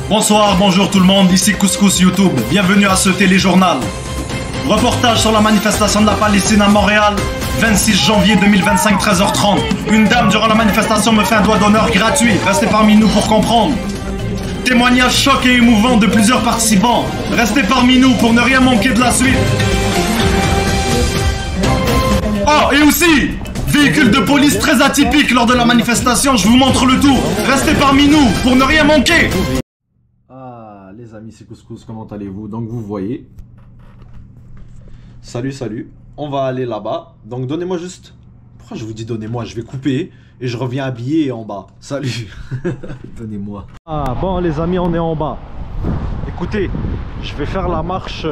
Bonsoir, bonjour tout le monde, ici Couscous YouTube. Bienvenue à ce téléjournal. Reportage sur la manifestation de la Palestine à Montréal, 26 janvier 2025, 13h30. Une dame durant la manifestation me fait un doigt d'honneur gratuit. Restez parmi nous pour comprendre. Témoignage choc et émouvant de plusieurs participants. Restez parmi nous pour ne rien manquer de la suite. Oh, et aussi, véhicule de police très atypique lors de la manifestation. Je vous montre le tout. Restez parmi nous pour ne rien manquer. Ah, les amis, c'est Couscous, comment allez-vous? Donc vous voyez. Salut, salut. On va aller là-bas. Donc donnez-moi juste... Pourquoi je vous dis donnez-moi? Je vais couper et je reviens habillé en bas. Salut. Donnez-moi. Ah bon les amis, on est en bas. Écoutez, je vais faire la marche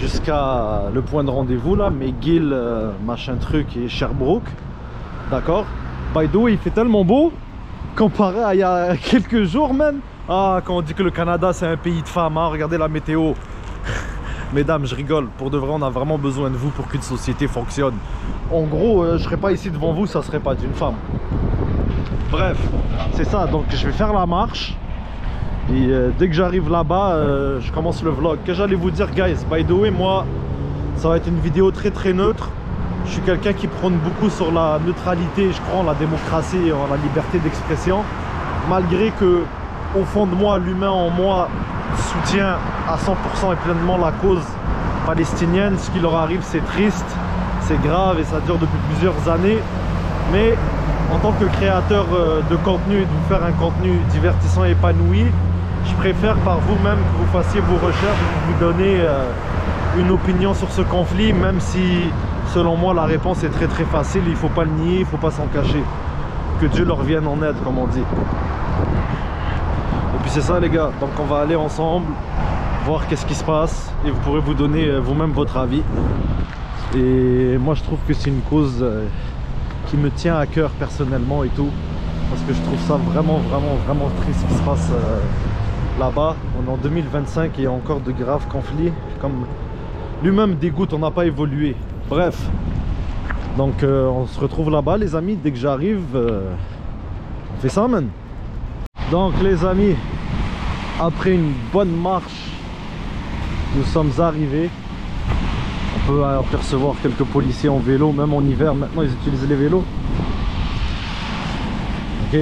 jusqu'à le point de rendez-vous là, McGill, machin truc et Sherbrooke. D'accord? By the way, il fait tellement beau comparé à il y a quelques jours même. Ah, quand on dit que le Canada c'est un pays de femmes, hein, regardez la météo. Mesdames, je rigole, pour de vrai on a vraiment besoin de vous pour qu'une société fonctionne. En gros, je serais pas ici devant vous, ça serait pas d'une femme. Bref, c'est ça, donc je vais faire la marche. Et dès que j'arrive là-bas, je commence le vlog. Que j'allais vous dire, guys, by the way, moi, ça va être une vidéo très neutre. Je suis quelqu'un qui prône beaucoup sur la neutralité, je crois en la démocratie et en la liberté d'expression. Malgré que, au fond de moi, l'humain en moi soutient à 100% et pleinement la cause palestinienne. Ce qui leur arrive, c'est triste, c'est grave et ça dure depuis plusieurs années. Mais en tant que créateur de contenu et de vous faire un contenu divertissant et épanoui, je préfère par vous-même que vous fassiez vos recherches et vous donner une opinion sur ce conflit, même si selon moi la réponse est très facile. Il ne faut pas le nier, il ne faut pas s'en cacher. Que Dieu leur vienne en aide, comme on dit. Et puis c'est ça les gars, donc on va aller ensemble voir qu'est-ce qui se passe et vous pourrez vous donner vous-même votre avis. Et moi je trouve que c'est une cause qui me tient à cœur personnellement et tout, parce que je trouve ça vraiment triste ce qui se passe là-bas. On est en 2025 et il y a encore de graves conflits, comme lui-même dégoûte, on n'a pas évolué. Bref, donc on se retrouve là-bas les amis, dès que j'arrive, on fait ça man. Donc les amis, après une bonne marche, nous sommes arrivés. On peut apercevoir quelques policiers en vélo, même en hiver, maintenant ils utilisent les vélos. Ok.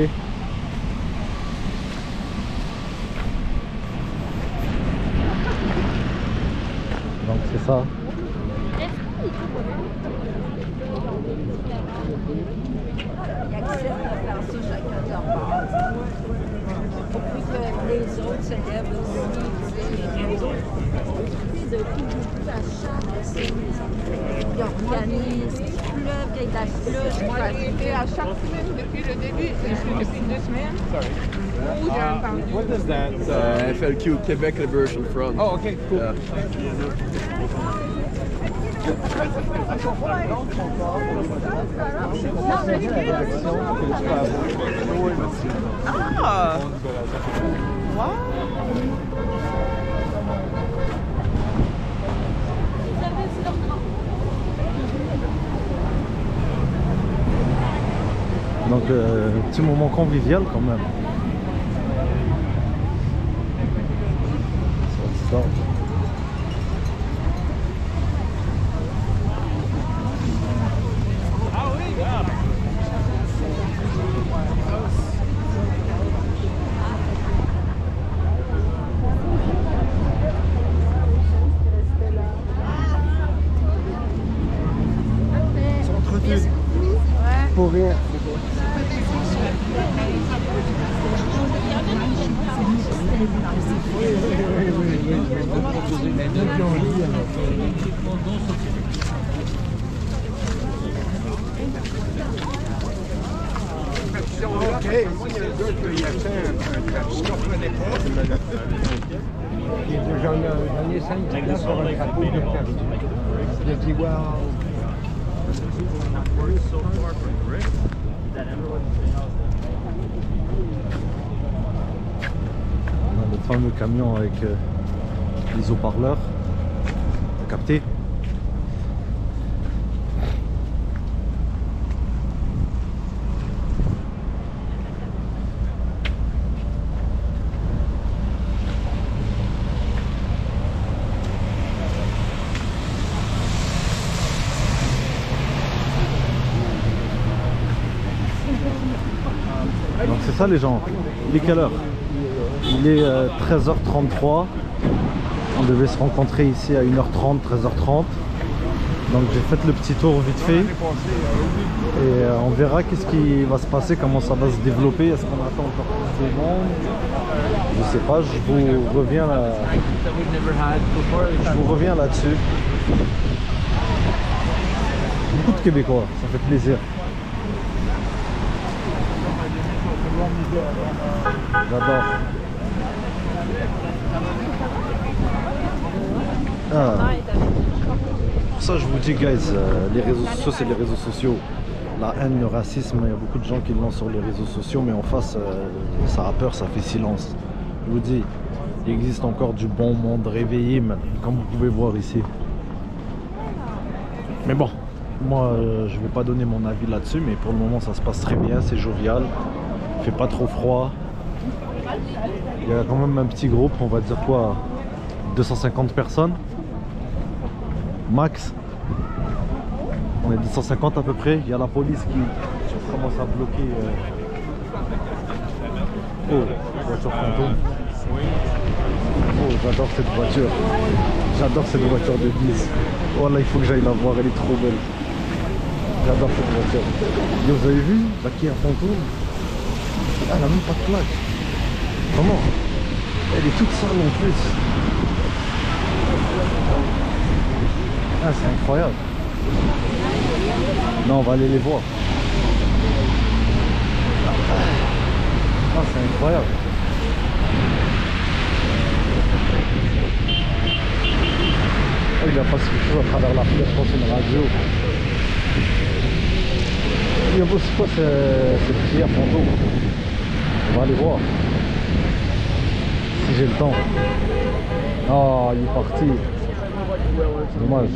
Donc c'est ça. Les autres se lèvent aussi, ils organisent, il pleuve, il y a de la slush. Et à chaque semaine depuis le début, depuis 2 semaines. Où j'ai entendu. What is that? FLQ, Quebec Liberation Front. Oh, ok, cool. Ah! Wow! Donc un petit moment convivial quand même. Ça. Pour rien. Ok, moi il y a un gars qui a fait un drapeau, je ne comprenais pas, je me l'ai fait. J'en ai 5 là sur un drapeau de Paris. J'ai dit, wow. On a le fameux camion avec les haut-parleurs. T'as capté? c'est ça les gens. Il est quelle heure? Il est 13h33. On devait se rencontrer ici à 1h30, 13h30. Donc j'ai fait le petit tour vite fait. Et on verra qu'est-ce qui va se passer, comment ça va se développer. Est-ce qu'on attend encore plus de monde? Je sais pas, je vous reviens là. Je vous reviens là-dessus. Beaucoup de Québécois, ça fait plaisir. J'adore. Ah. Pour ça je vous dis guys, les réseaux sociaux c'est les réseaux sociaux. La haine, le racisme, il y a beaucoup de gens qui l'ont sur les réseaux sociaux, mais en face ça a peur, ça fait silence. Je vous dis, il existe encore du bon monde réveillé, comme vous pouvez voir ici. Mais bon, moi je vais pas donner mon avis là-dessus, mais pour le moment ça se passe très bien, c'est jovial, il fait pas trop froid. Il y a quand même un petit groupe, on va dire quoi, 250 personnes max. On est 250 à peu près. Il y a la police qui commence à bloquer. Oh, voiture fantôme. Oh, j'adore cette voiture. J'adore cette voiture de 10. Oh là, il faut que j'aille la voir, elle est trop belle. J'adore cette voiture. Et vous avez vu la Kia fantôme? Elle a même pas de plaque. Comment? Elle est toute sale en plus. Ah, c'est incroyable. Non, on va aller les voir. Ah, c'est incroyable. Oh, il a passé quelque chose à travers la fenêtre, je pense que c'est une radio. Il y a aussi quoi cette prière fantôme? On va aller voir. Si j'ai le temps. Oh, il est parti. Dommage.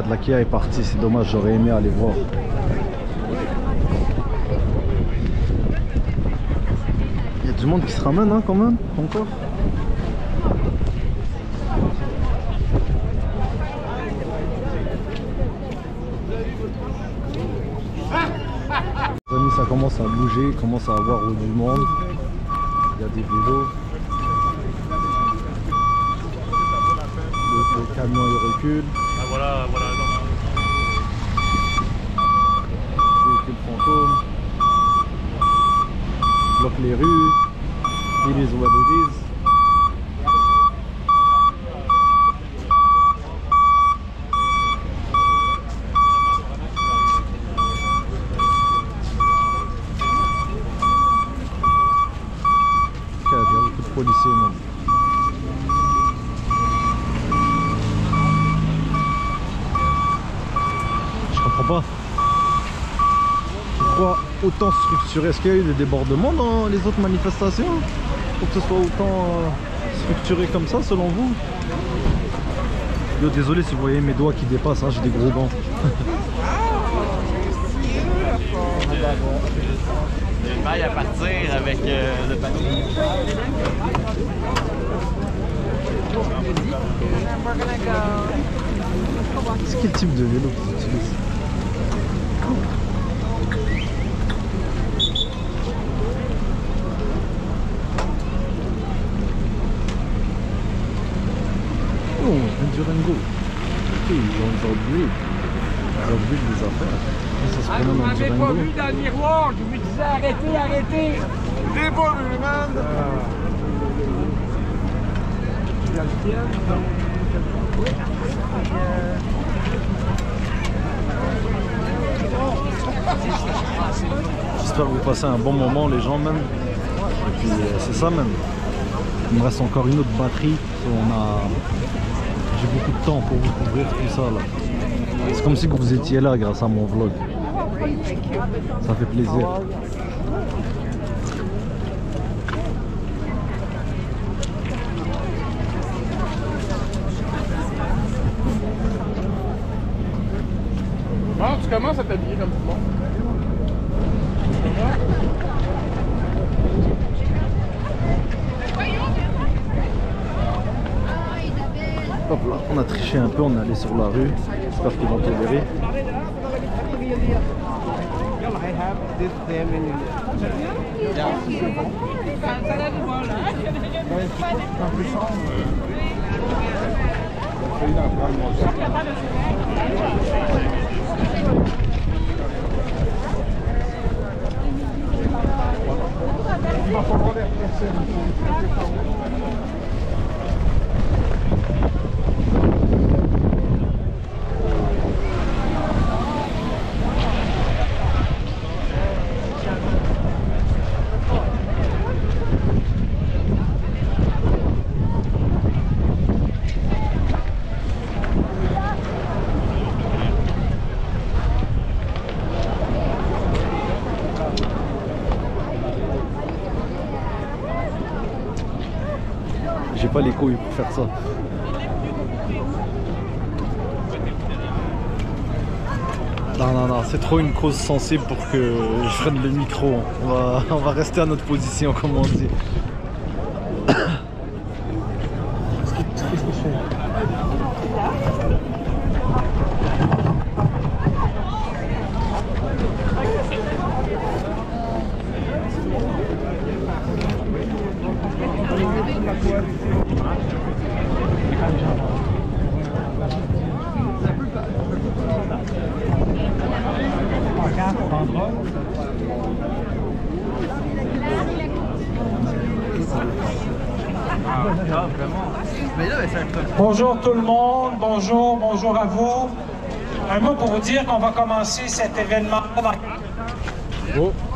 La Kia est partie, c'est dommage, j'aurais aimé aller voir. Il y a du monde qui se ramène hein, quand même, encore. Les amis, ça commence à bouger, commence à avoir du monde. Il y a des vélos. Le camion il recule. Ah voilà. Véhicule fantôme. Bloque les rues. It is what it is. Il y a beaucoup de policiers même. Je comprends pas. Pourquoi autant structuré? Est-ce qu'il y a eu des débordements dans les autres manifestations pour que ce soit autant structuré comme ça selon vous? Yo, désolé si vous voyez mes doigts qui dépassent, hein, j'ai des gros gants. J'ai une maille à partir avec le panneau. C'est quel type de vélo qu'ils utilisent? Oh, un Durango. Ok, ils ont upgrade. Ils upgrade des affaires. Ça se Ah, promène vous en m'avez pas Durango. vu dans le miroir, je vous disais arrêtez. Je l'ai pas vu, man. J'espère que vous passez un bon moment les gens même. Et puis c'est ça même. Il me reste encore une autre batterie. J'ai beaucoup de temps pour vous couvrir tout ça là. C'est comme si vous étiez là grâce à mon vlog. Ça fait plaisir. Bon, tu commences à t'habiller comme tout le monde. Hop là, on a triché un peu, on est allé sur la rue. J'espère qu'ils vont tolérer. J'ai pas les couilles pour faire ça. Non, c'est trop une cause sensible pour que je freine le micro. On va rester à notre position, comme on dit. Bonjour tout le monde, bonjour à vous. Un mot pour vous dire qu'on va commencer cet événement dans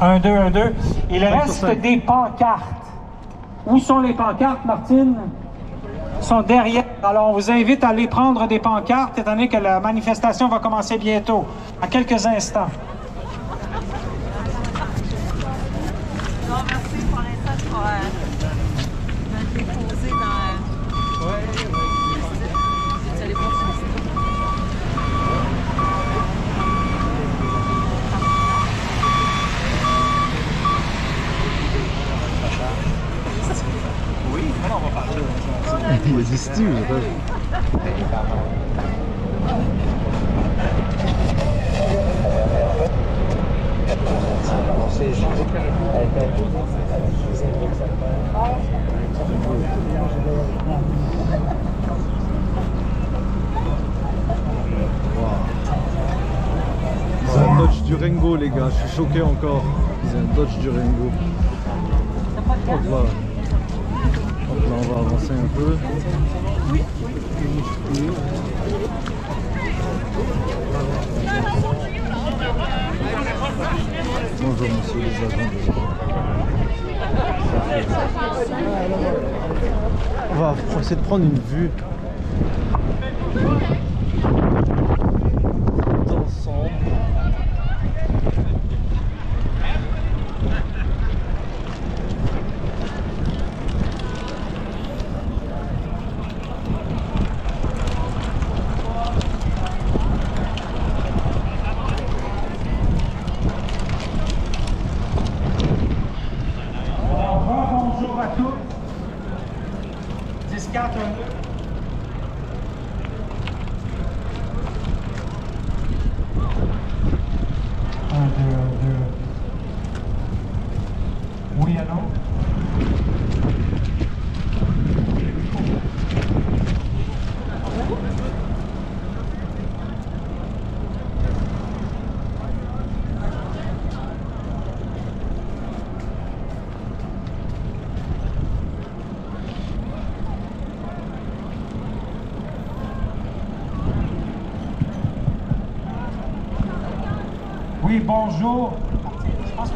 1, 2, 1, 2. Il reste des pancartes. Où sont les pancartes, Martine? Ils sont derrière. Alors on vous invite à aller prendre des pancartes étant donné que la manifestation va commencer bientôt, à quelques instants. Non, merci pour l'instant pour me déposer dans... Vous allez voir sur le site. Oui, on va parler. Il existe, C'est un Dodge Durango, les gars, je suis choqué encore. C'est un Dodge Durango. Donc là, on va avancer un peu. Bonjour monsieur les agents. On va essayer de prendre une vue d'ensemble. Bonjour à tous. 10, 4, 1, 2. 1, 2, 1, 2. Oui, allô? Oui, bonjour. Je pense que...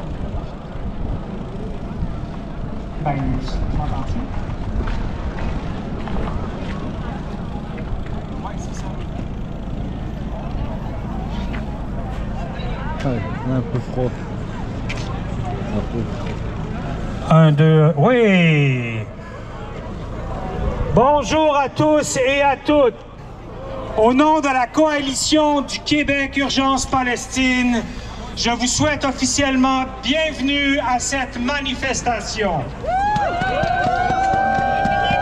Ben, tu m'entends-tu? Oui, c'est ça. Ouais, un peu froid. Un peu. 1, 2, oui! Bonjour à tous et à toutes. Au nom de la coalition du Québec Urgence Palestine, je vous souhaite officiellement bienvenue à cette manifestation.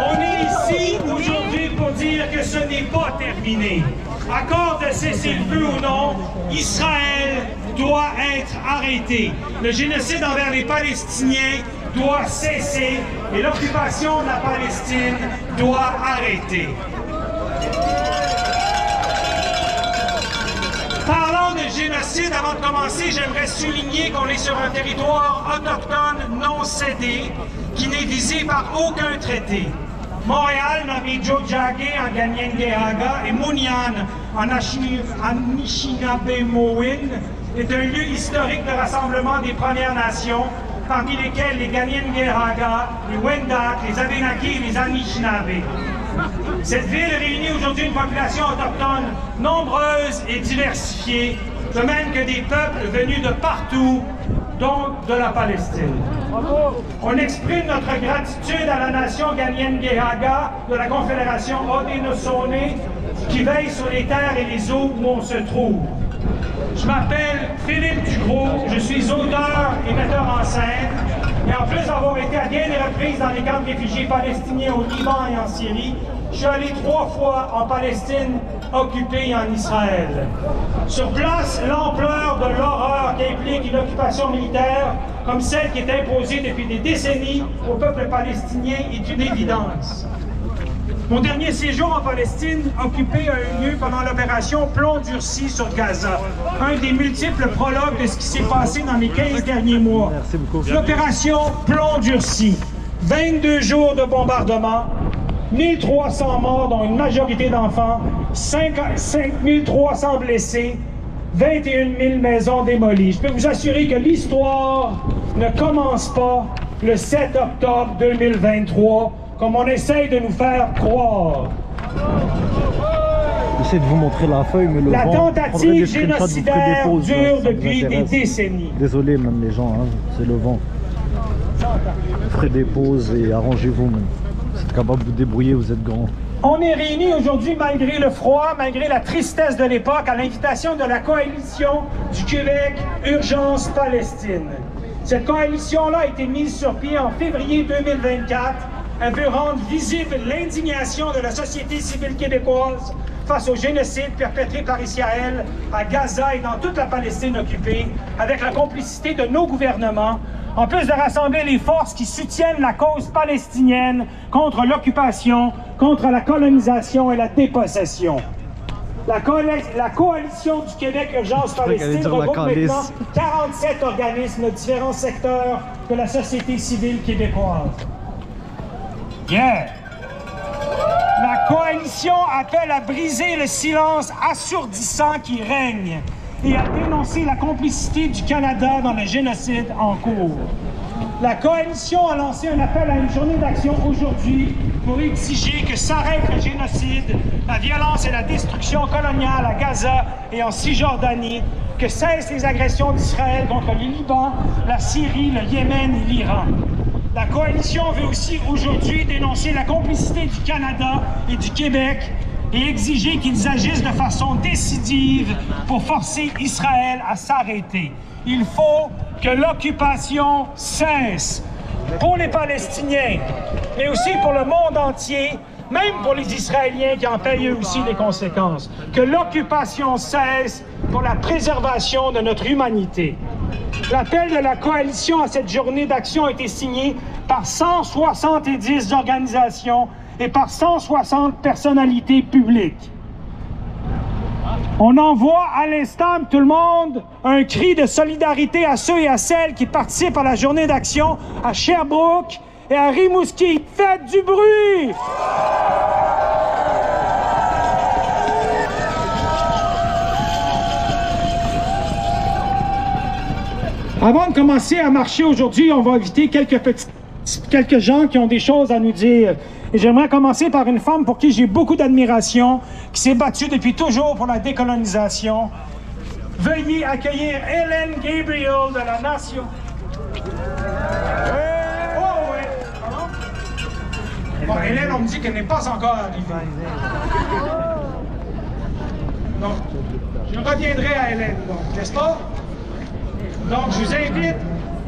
On est ici aujourd'hui aujourd'hui pour dire que ce n'est pas terminé. Accord de cessez-le-feu ou non, Israël doit être arrêté. Le génocide envers les Palestiniens doit cesser et l'occupation de la Palestine doit arrêter. Parlant de génocide, avant de commencer, j'aimerais souligner qu'on est sur un territoire autochtone non cédé qui n'est visé par aucun traité. Montréal, nommé Tiohtià:ke en Kanien'kehá:ka et Mounian en Anishinaabe-Mowin, est un lieu historique de rassemblement des Premières Nations, parmi lesquels les Kanien'kehá:ka, les Wendat, les Abénaquis et les Anishinaabe. Cette ville réunit aujourd'hui une population autochtone nombreuse et diversifiée, de même que des peuples venus de partout, donc de la Palestine. On exprime notre gratitude à la nation Kanien'kehá:ka de la Confédération Haudenosaunee qui veille sur les terres et les eaux où on se trouve. Je m'appelle Philippe Ducrot, je suis auteur et metteur en scène, et en plus d'avoir été à bien des reprises dans les camps de réfugiés palestiniens au Liban et en Syrie, je suis allé 3 fois en Palestine occupée et en Israël. Sur place, l'ampleur de l'horreur qu'implique une occupation militaire comme celle qui est imposée depuis des décennies au peuple palestinien est une évidence. Mon dernier séjour en Palestine occupé a eu lieu pendant l'opération Plomb durci sur Gaza, un des multiples prologues de ce qui s'est passé dans les 15 derniers mois. L'opération Plomb durci, 22 jours de bombardement, 1300 morts, dont une majorité d'enfants, 5300 blessés, 21 000 maisons démolies. Je peux vous assurer que l'histoire ne commence pas le 7 octobre 2023, comme on essaye de nous faire croire. J'essaie de vous montrer la feuille, mais la tentative génocidaire dure depuis des décennies. Désolé, même les gens, hein, c'est le vent. Ferez des pauses et arrangez-vous, même. Vous êtes capable de vous débrouiller, vous êtes grand. On est réunis aujourd'hui malgré le froid, malgré la tristesse de l'époque, à l'invitation de la coalition du Québec Urgence Palestine. Cette coalition-là a été mise sur pied en février 2024. Elle veut rendre visible l'indignation de la société civile québécoise face au génocide perpétré par Israël à Gaza et dans toute la Palestine occupée, avec la complicité de nos gouvernements, en plus de rassembler les forces qui soutiennent la cause palestinienne contre l'occupation, contre la colonisation et la dépossession. La coalition du Québec Urgence Palestine regroupe maintenant 47 organismes de différents secteurs de la société civile québécoise. Yeah. La coalition appelle à briser le silence assourdissant qui règne et à dénoncer la complicité du Canada dans le génocide en cours. La coalition a lancé un appel à une journée d'action aujourd'hui pour exiger que s'arrête le génocide, la violence et la destruction coloniale à Gaza et en Cisjordanie, que cessent les agressions d'Israël contre le Liban, la Syrie, le Yémen et l'Iran. La coalition veut aussi aujourd'hui dénoncer la complicité du Canada et du Québec et exiger qu'ils agissent de façon décisive pour forcer Israël à s'arrêter. Il faut que l'occupation cesse pour les Palestiniens, mais aussi pour le monde entier, même pour les Israéliens qui en payent eux aussi les conséquences. Que l'occupation cesse pour la préservation de notre humanité. L'appel de la coalition à cette journée d'action a été signé par 170 organisations et par 160 personnalités publiques. On envoie à l'instant, tout le monde, un cri de solidarité à ceux et à celles qui participent à la journée d'action à Sherbrooke et à Rimouski. Faites du bruit! Avant de commencer à marcher aujourd'hui, on va inviter quelques gens qui ont des choses à nous dire. Et j'aimerais commencer par une femme pour qui j'ai beaucoup d'admiration, qui s'est battue depuis toujours pour la décolonisation. Veuillez accueillir Hélène Gabriel de la Nation. Bon, Hélène, on me dit qu'elle n'est pas encore arrivée. Donc, je reviendrai à Hélène, n'est-ce pas? Donc, je vous invite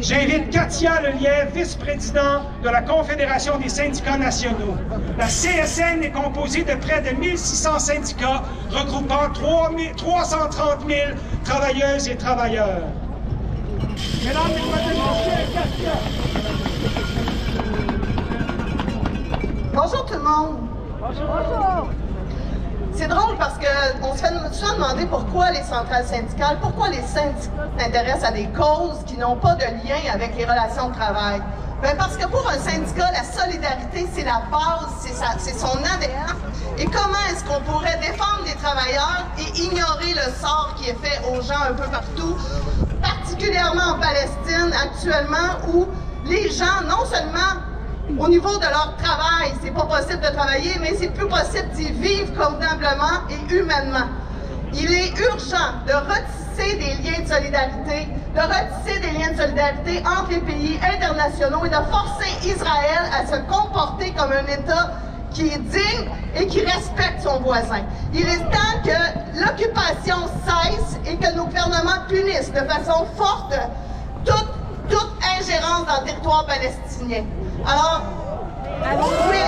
J'invite Katia Lelièvre, vice-président de la Confédération des syndicats nationaux. La CSN est composée de près de 1600 syndicats regroupant 330 000 travailleuses et travailleurs. Mesdames et messieurs, Katia. Bonjour tout le monde. Bonjour. C'est drôle parce qu'on se fait souvent demander pourquoi les centrales syndicales, pourquoi les syndicats s'intéressent à des causes qui n'ont pas de lien avec les relations de travail. Bien parce que pour un syndicat, la solidarité, c'est la base, c'est son ADN. Et comment est-ce qu'on pourrait défendre les travailleurs et ignorer le sort qui est fait aux gens un peu partout, particulièrement en Palestine actuellement, où les gens, non seulement au niveau de leur travail, c'est pas possible de travailler, mais c'est plus possible d'y vivre convenablement et humainement. Il est urgent de retisser des liens de solidarité, entre les pays internationaux et de forcer Israël à se comporter comme un État qui est digne et qui respecte son voisin. Il est temps que l'occupation cesse et que nos gouvernements punissent de façon forte toute ingérence dans le territoire palestinien. Alors, oui,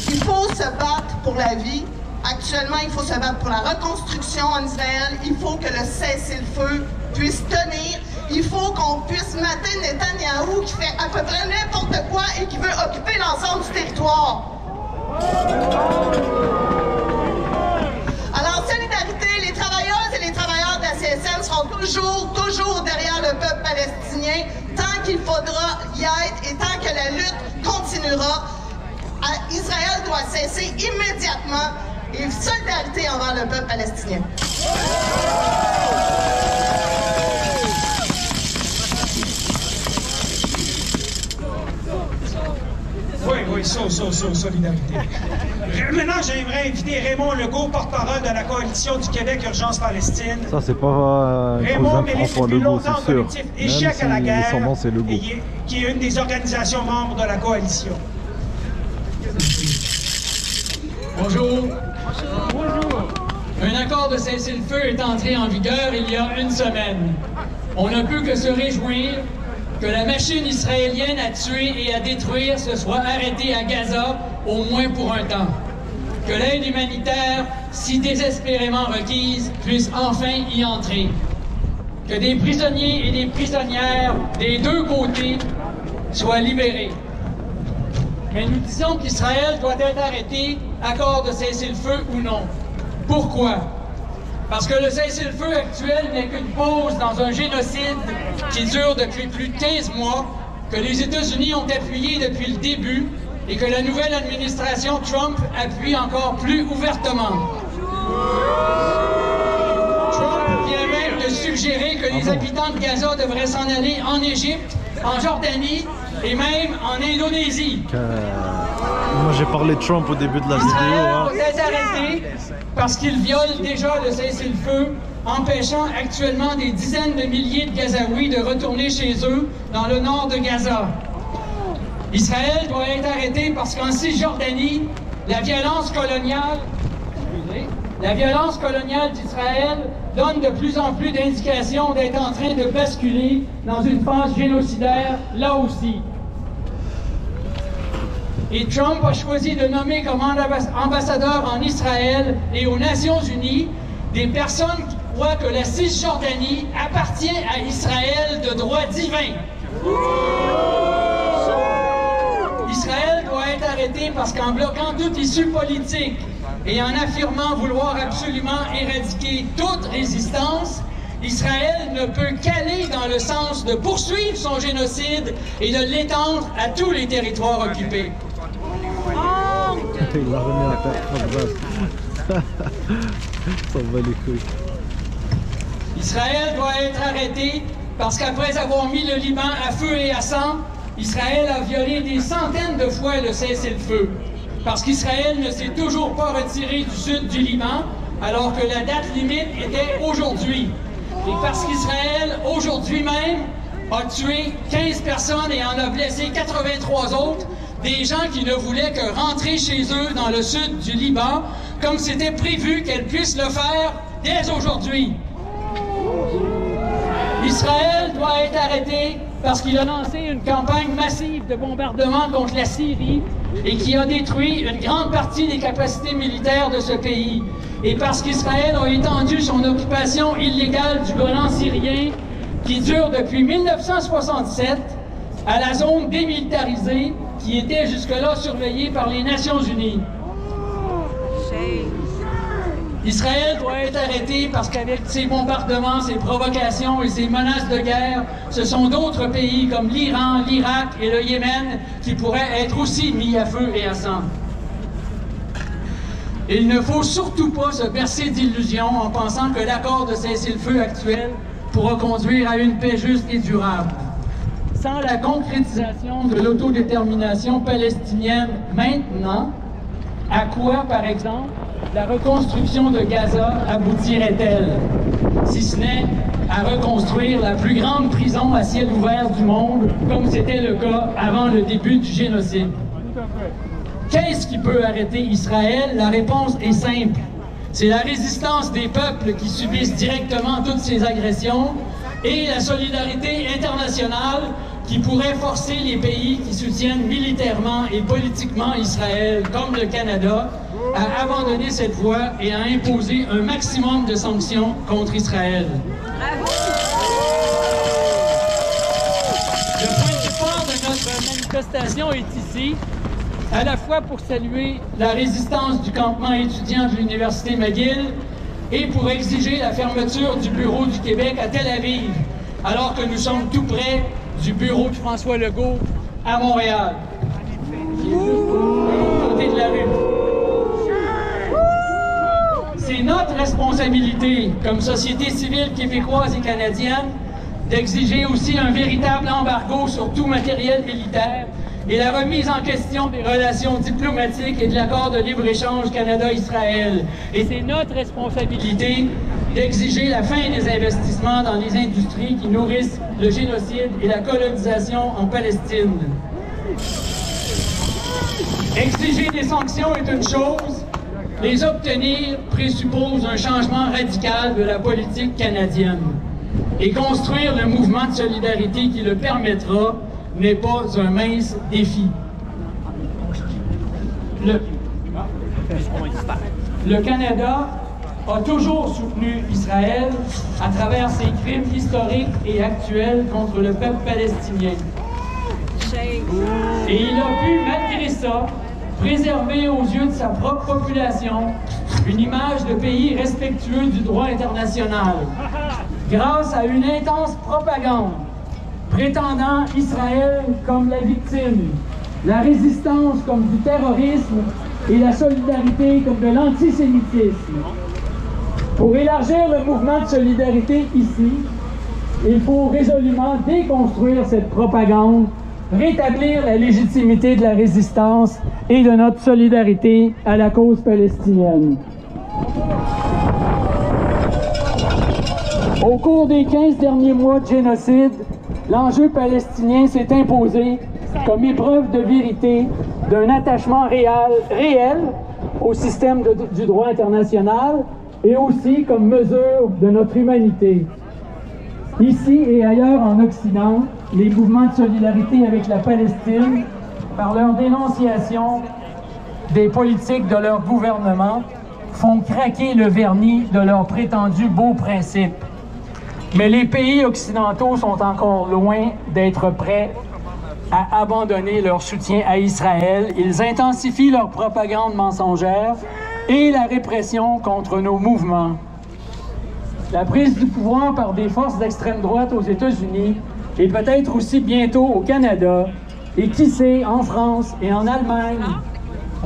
il faut se battre pour la vie. Actuellement, il faut se battre pour la reconstruction en Israël. Il faut que le cessez-le-feu puisse tenir. Il faut qu'on puisse mater Netanyahou qui fait à peu près n'importe quoi et qui veut occuper l'ensemble du territoire. Alors, solidarité, les travailleuses et les travailleurs de la CSN seront toujours derrière le peuple palestinien tant qu'il faudra y être et tant que la lutte continuera. Israël doit cesser immédiatement et solidarité envers le peuple palestinien. Oui, solidarité. Maintenant, j'aimerais inviter Raymond Legault, porte-parole de la coalition du Québec Urgence Palestine. Ça, c'est pas Raymond milite François depuis Legault, longtemps c'est au sûr. collectif Même Échec à la guerre, son nom, c'est Legault. qui est une des organisations membres de la coalition. Bonjour. Bonjour. Un accord de cessez-le-feu est entré en vigueur il y a une semaine. On ne peut que se réjouir que la machine israélienne à tuer et à détruire se soit arrêtée à Gaza, au moins pour un temps. Que l'aide humanitaire, si désespérément requise, puisse enfin y entrer. Que des prisonniers et des prisonnières des deux côtés soient libérés. Mais nous disons qu'Israël doit être arrêté, accord de cessez-le-feu ou non. Pourquoi? Parce que le cessez-le-feu actuel n'est qu'une pause dans un génocide qui dure depuis plus de 15 mois, que les États-Unis ont appuyé depuis le début et que la nouvelle administration Trump appuie encore plus ouvertement. Trump vient même de suggérer que les habitants de Gaza devraient s'en aller en Égypte, en Jordanie et même en Indonésie. Moi, j'ai parlé de Trump au début de la vidéo. Israël doit être arrêté parce qu'il viole déjà le cessez-le-feu, empêchant actuellement des dizaines de milliers de Gazaouis de retourner chez eux dans le nord de Gaza. Israël doit être arrêté parce qu'en Cisjordanie, la violence coloniale d'Israël donne de plus en plus d'indications d'être en train de basculer dans une phase génocidaire là aussi. Et Trump a choisi de nommer comme ambassadeur en Israël et aux Nations Unies des personnes qui croient que la Cisjordanie appartient à Israël de droit divin. Israël doit être arrêté parce qu'en bloquant toute issue politique et en affirmant vouloir absolument éradiquer toute résistance, Israël ne peut qu'aller dans le sens de poursuivre son génocide et de l'étendre à tous les territoires occupés. Il l'a remis à terre. Ça va les couilles. Israël doit être arrêté parce qu'après avoir mis le Liban à feu et à sang, Israël a violé des centaines de fois le cessez-le-feu. Parce qu'Israël ne s'est toujours pas retiré du sud du Liban, alors que la date limite était aujourd'hui. Et parce qu'Israël, aujourd'hui même, a tué 15 personnes et en a blessé 83 autres, des gens qui ne voulaient que rentrer chez eux dans le sud du Liban, comme c'était prévu qu'elles puissent le faire dès aujourd'hui. Israël doit être arrêté parce qu'il a lancé une campagne massive de bombardement contre la Syrie et qui a détruit une grande partie des capacités militaires de ce pays. Et parce qu'Israël a étendu son occupation illégale du Golan syrien qui dure depuis 1967 à la zone démilitarisée qui était jusque-là surveillée par les Nations Unies. Israël doit être arrêté parce qu'avec ses bombardements, ses provocations et ses menaces de guerre, ce sont d'autres pays comme l'Iran, l'Irak et le Yémen qui pourraient être aussi mis à feu et à sang. Il ne faut surtout pas se bercer d'illusions en pensant que l'accord de cessez-le-feu actuel pourra conduire à une paix juste et durable. Sans la concrétisation de l'autodétermination palestinienne maintenant, à quoi, par exemple, la reconstruction de Gaza aboutirait-elle? Si ce n'est à reconstruire la plus grande prison à ciel ouvert du monde, comme c'était le cas avant le début du génocide. Qu'est-ce qui peut arrêter Israël? La réponse est simple. C'est la résistance des peuples qui subissent directement toutes ces agressions et la solidarité internationale qui pourrait forcer les pays qui soutiennent militairement et politiquement Israël, comme le Canada, à abandonner cette voie et à imposer un maximum de sanctions contre Israël. Le point de départ de notre manifestation est ici, à la fois pour saluer la résistance du campement étudiant de l'Université McGill et pour exiger la fermeture du bureau du Québec à Tel Aviv, alors que nous sommes tout près du bureau de François Legault à Montréal, qui est juste de l'autre côté de la rue. C'est notre responsabilité, comme société civile québécoise et canadienne, d'exiger aussi un véritable embargo sur tout matériel militaire et la remise en question des relations diplomatiques et de l'accord de libre-échange Canada-Israël. Et c'est notre responsabilité d'exiger la fin des investissements dans les industries qui nourrissent le génocide et la colonisation en Palestine. Exiger des sanctions est une chose, les obtenir présuppose un changement radical de la politique canadienne. Et construire le mouvement de solidarité qui le permettra n'est pas un mince défi. Le Canada a toujours soutenu Israël à travers ses crimes historiques et actuels contre le peuple palestinien. Et il a pu, malgré ça, préserver aux yeux de sa propre population une image de pays respectueux du droit international, grâce à une intense propagande prétendant Israël comme la victime, la résistance comme du terrorisme et la solidarité comme de l'antisémitisme. Pour élargir le mouvement de solidarité ici, il faut résolument déconstruire cette propagande, rétablir la légitimité de la résistance et de notre solidarité à la cause palestinienne. Au cours des 15 derniers mois de génocide, l'enjeu palestinien s'est imposé comme épreuve de vérité d'un attachement réel au système du droit international et aussi comme mesure de notre humanité. Ici et ailleurs en Occident, les mouvements de solidarité avec la Palestine, par leur dénonciation des politiques de leur gouvernement, font craquer le vernis de leurs prétendus beaux principes. Mais les pays occidentaux sont encore loin d'être prêts à abandonner leur soutien à Israël. Ils intensifient leur propagande mensongère et la répression contre nos mouvements. La prise du pouvoir par des forces d'extrême droite aux États-Unis et peut-être aussi bientôt au Canada, et qui sait, en France et en Allemagne,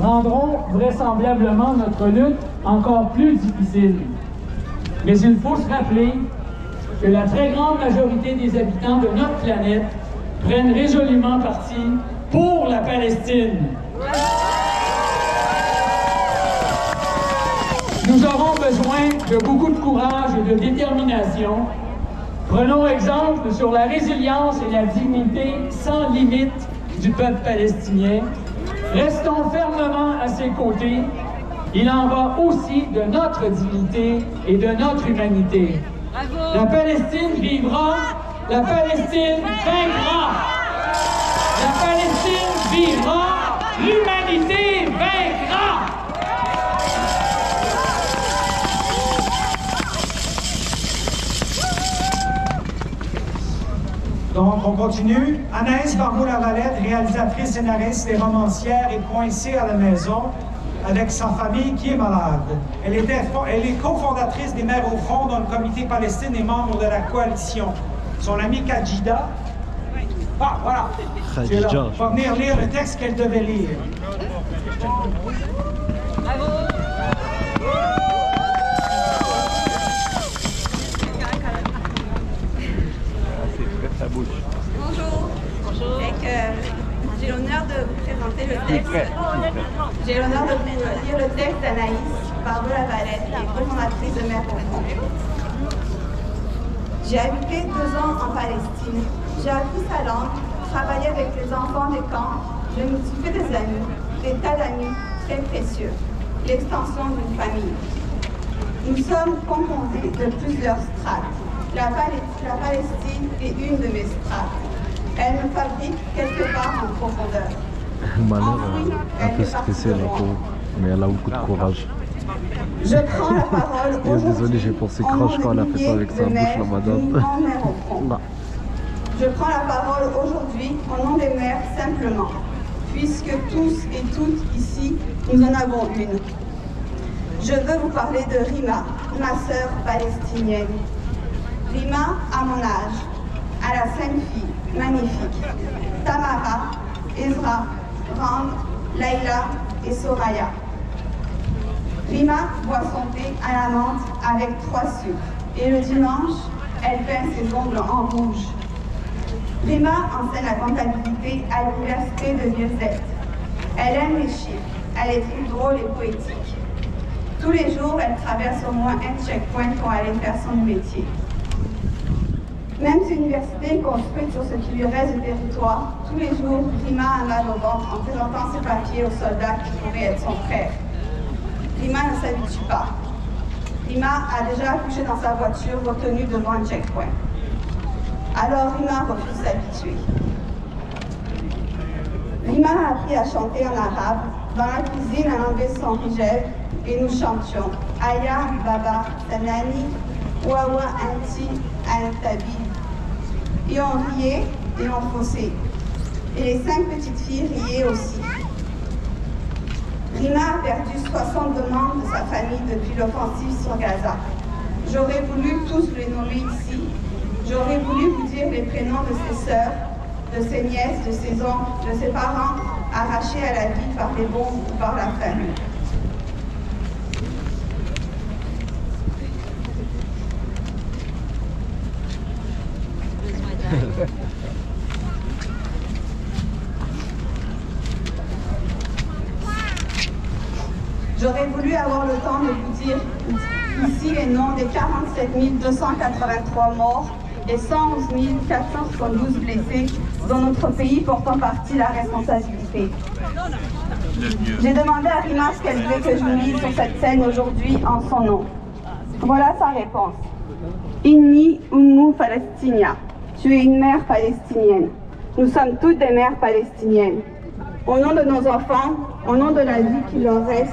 rendront vraisemblablement notre lutte encore plus difficile. Mais il faut se rappeler que la très grande majorité des habitants de notre planète prennent résolument parti pour la Palestine. Nous aurons besoin de beaucoup de courage et de détermination. Prenons exemple sur la résilience et la dignité sans limite du peuple palestinien. Restons fermement à ses côtés. Il en va aussi de notre dignité et de notre humanité. La Palestine vivra, la Palestine vaincra. La Palestine vivra, l'humanité vaincra. Donc, on continue. Anaïs Barbeau-Lavalette, réalisatrice, scénariste et romancière, est coincée à la maison avec sa famille qui est malade. Elle est cofondatrice des Mères au Front dans le comité Palestine et membre de la coalition. Son amie Khadija, voilà, Khadija va venir lire le texte qu'elle devait lire. Bonjour. Bonjour. J'ai l'honneur de vous présenter le texte. J'ai l'honneur de vous lire le texte d'Anaïs Barbeau-Lavalette, qui est cofondatrice de Mères au Front. J'ai habité 2 ans en Palestine. J'ai appris sa langue, travaillé avec les enfants des camps. Je me suis fait des amis, des tas d'amis très précieux, l'extension d'une famille. Nous sommes composés de plusieurs strates. La Palestine est une de mes strates. Elle me fabrique quelque part en profondeur. Malheur, un peu stressée la pauvre, mais elle a beaucoup de courage. Je prends la parole aujourd'hui. Désolé, j'ai pensé crash quand elle a fait ça avec sa bouche, la madame. Je prends la parole aujourd'hui au nom des mères simplement, puisque tous et toutes ici, nous en avons une. Je veux vous parler de Rima, ma sœur palestinienne. Rima à mon âge, à la 5 filles, magnifique. Tamara, Ezra, Ram, Laïla et Soraya. Rima boit son thé à la menthe avec 3 sucres. Et le dimanche, elle peint ses ongles en rouge. Rima enseigne la comptabilité à l'université de Birzeit. Elle aime les chiffres, elle est très drôle et poétique. Tous les jours, elle traverse au moins un checkpoint pour aller faire son métier. Même si l'université est construite sur ce qui lui reste de territoire, tous les jours, Rima a mal au ventre en présentant ses papiers au soldat qui pourrait être son frère. Rima ne s'habitue pas. Rima a déjà accouché dans sa voiture retenue devant un checkpoint. Alors Rima refuse de s'habituer. Rima a appris à chanter en arabe. Dans la cuisine, elle enlevait son hijab et nous chantions Aya, Baba, Tanani, Wawa, Anti, Antabi. Et on riait et on faussait. Et les 5 petites filles riaient aussi. Rima a perdu 60 membres de sa famille depuis l'offensive sur Gaza. J'aurais voulu tous les nommer ici. J'aurais voulu vous dire les prénoms de ses sœurs, de ses nièces, de ses oncles, de ses parents arrachés à la vie par les bombes ou par la famille. J'aurais voulu avoir le temps de vous dire ici les noms des 47 283 morts et 111 472 blessés dont notre pays porte en partie la responsabilité. J'ai demandé à Rima ce qu'elle voulait que je lise sur cette scène aujourd'hui en son nom. Voilà sa réponse. Inni Ummu Palestinia. Tu es une mère palestinienne. Nous sommes toutes des mères palestiniennes. Au nom de nos enfants, au nom de la vie qui leur reste,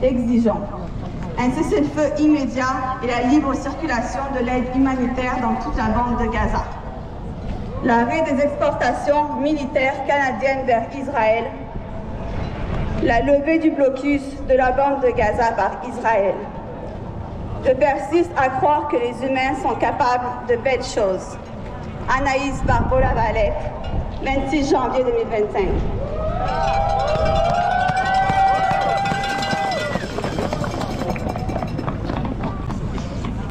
exigeons un cessez-le-feu immédiat et la libre circulation de l'aide humanitaire dans toute la bande de Gaza. L'arrêt des exportations militaires canadiennes vers Israël. La levée du blocus de la bande de Gaza par Israël. Je persiste à croire que les humains sont capables de belles choses. Anaïs Barbeau-Lavalette, 26 janvier 2025.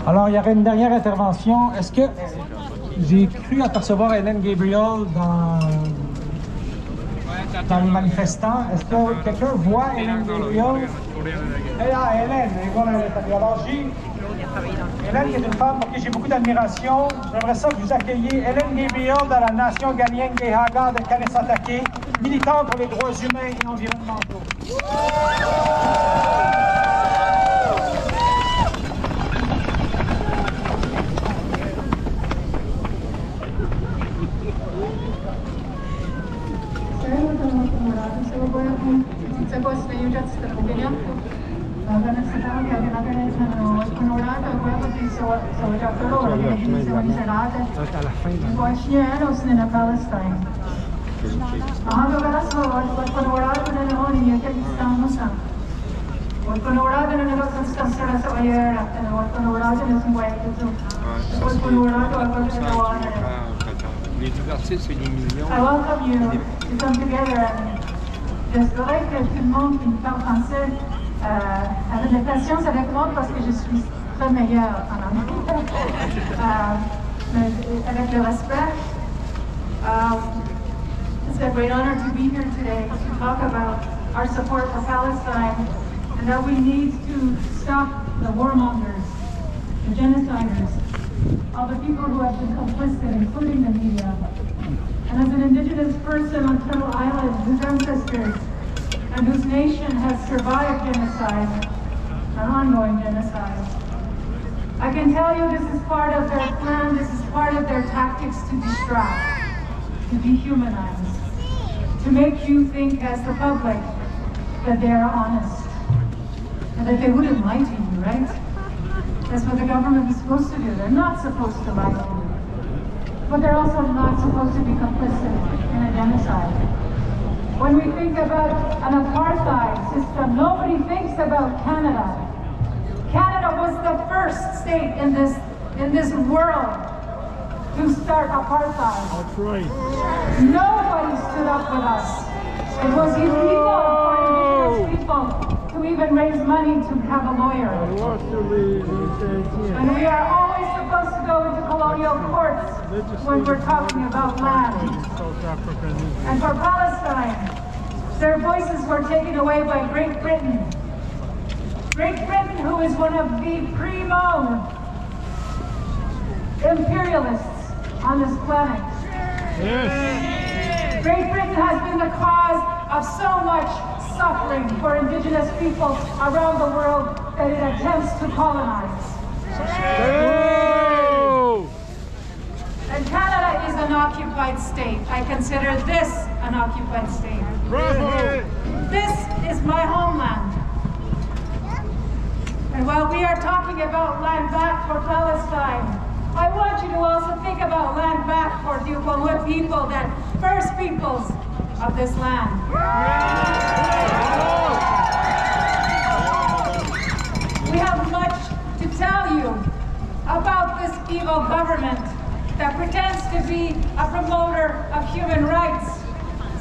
Alors, il y aurait une dernière intervention. Est-ce que j'ai cru apercevoir Hélène Gabriel dans les manifestants? Est-ce que quelqu'un voit Hélène Gabriel? Et là, Hélène, alors Hélène qui est une femme pour qui j'ai beaucoup d'admiration. J'aimerais ça que vous ayez Hélène Gabriel dans la nation ghanéenne des Haga de Kanesatake, militante pour les droits humains et environnementaux. Les artistes et les millions. I welcome you to come together and j'espérais que tout le monde qui parle français avait de la patience avec moi parce que je suis très meilleure en anglais. Mais avec le respect, it's a great honor to be here today to talk about our support for Palestine and that we need to stop the warmongers, the genociders, all the people who have been complicit, including the media. And as an Indigenous person on Turtle Island, whose ancestors and whose nation has survived genocide, an ongoing genocide, I can tell you this is part of their plan, this is part of their tactics to distract, to dehumanize, to make you think as the public that they are honest, and that they wouldn't lie to you, right? That's what the government is supposed to do. They're not supposed to lie to you. But they're also not supposed to be complicit in a genocide. When we think about an apartheid system, nobody thinks about Canada. Canada was the first state in this world to start apartheid. That's right. Nobody stood up with us. It was illegal for Indigenous people to even raise money to have a lawyer. And we are always supposed to go into colonial courts when we're talking about land. And for Palestine, their voices were taken away by Great Britain. Great Britain, who is one of the primo imperialists on this planet. Yes. Great Britain has been the cause of so much suffering for Indigenous people around the world that it attempts to colonize. And Canada is an occupied state. I consider this an occupied state. This is my homeland. And while we are talking about land back for Palestine, I want you to also think about land back for the Ukawut people, that first peoples of this land. We have much to tell you about this evil government that pretends to be a promoter of human rights,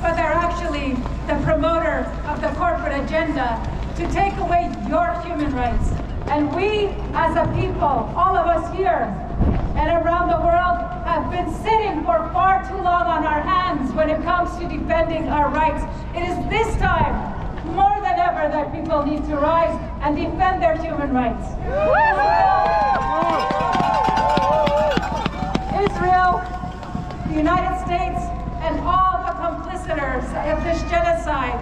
but they're actually the promoter of the corporate agenda to take away your human rights. And we, as a people, all of us here and around the world, have been sitting for far too long on our hands when it comes to defending our rights. It is this time, more than ever, that people need to rise and defend their human rights. Israel, the United States, and all the complicitors of this genocide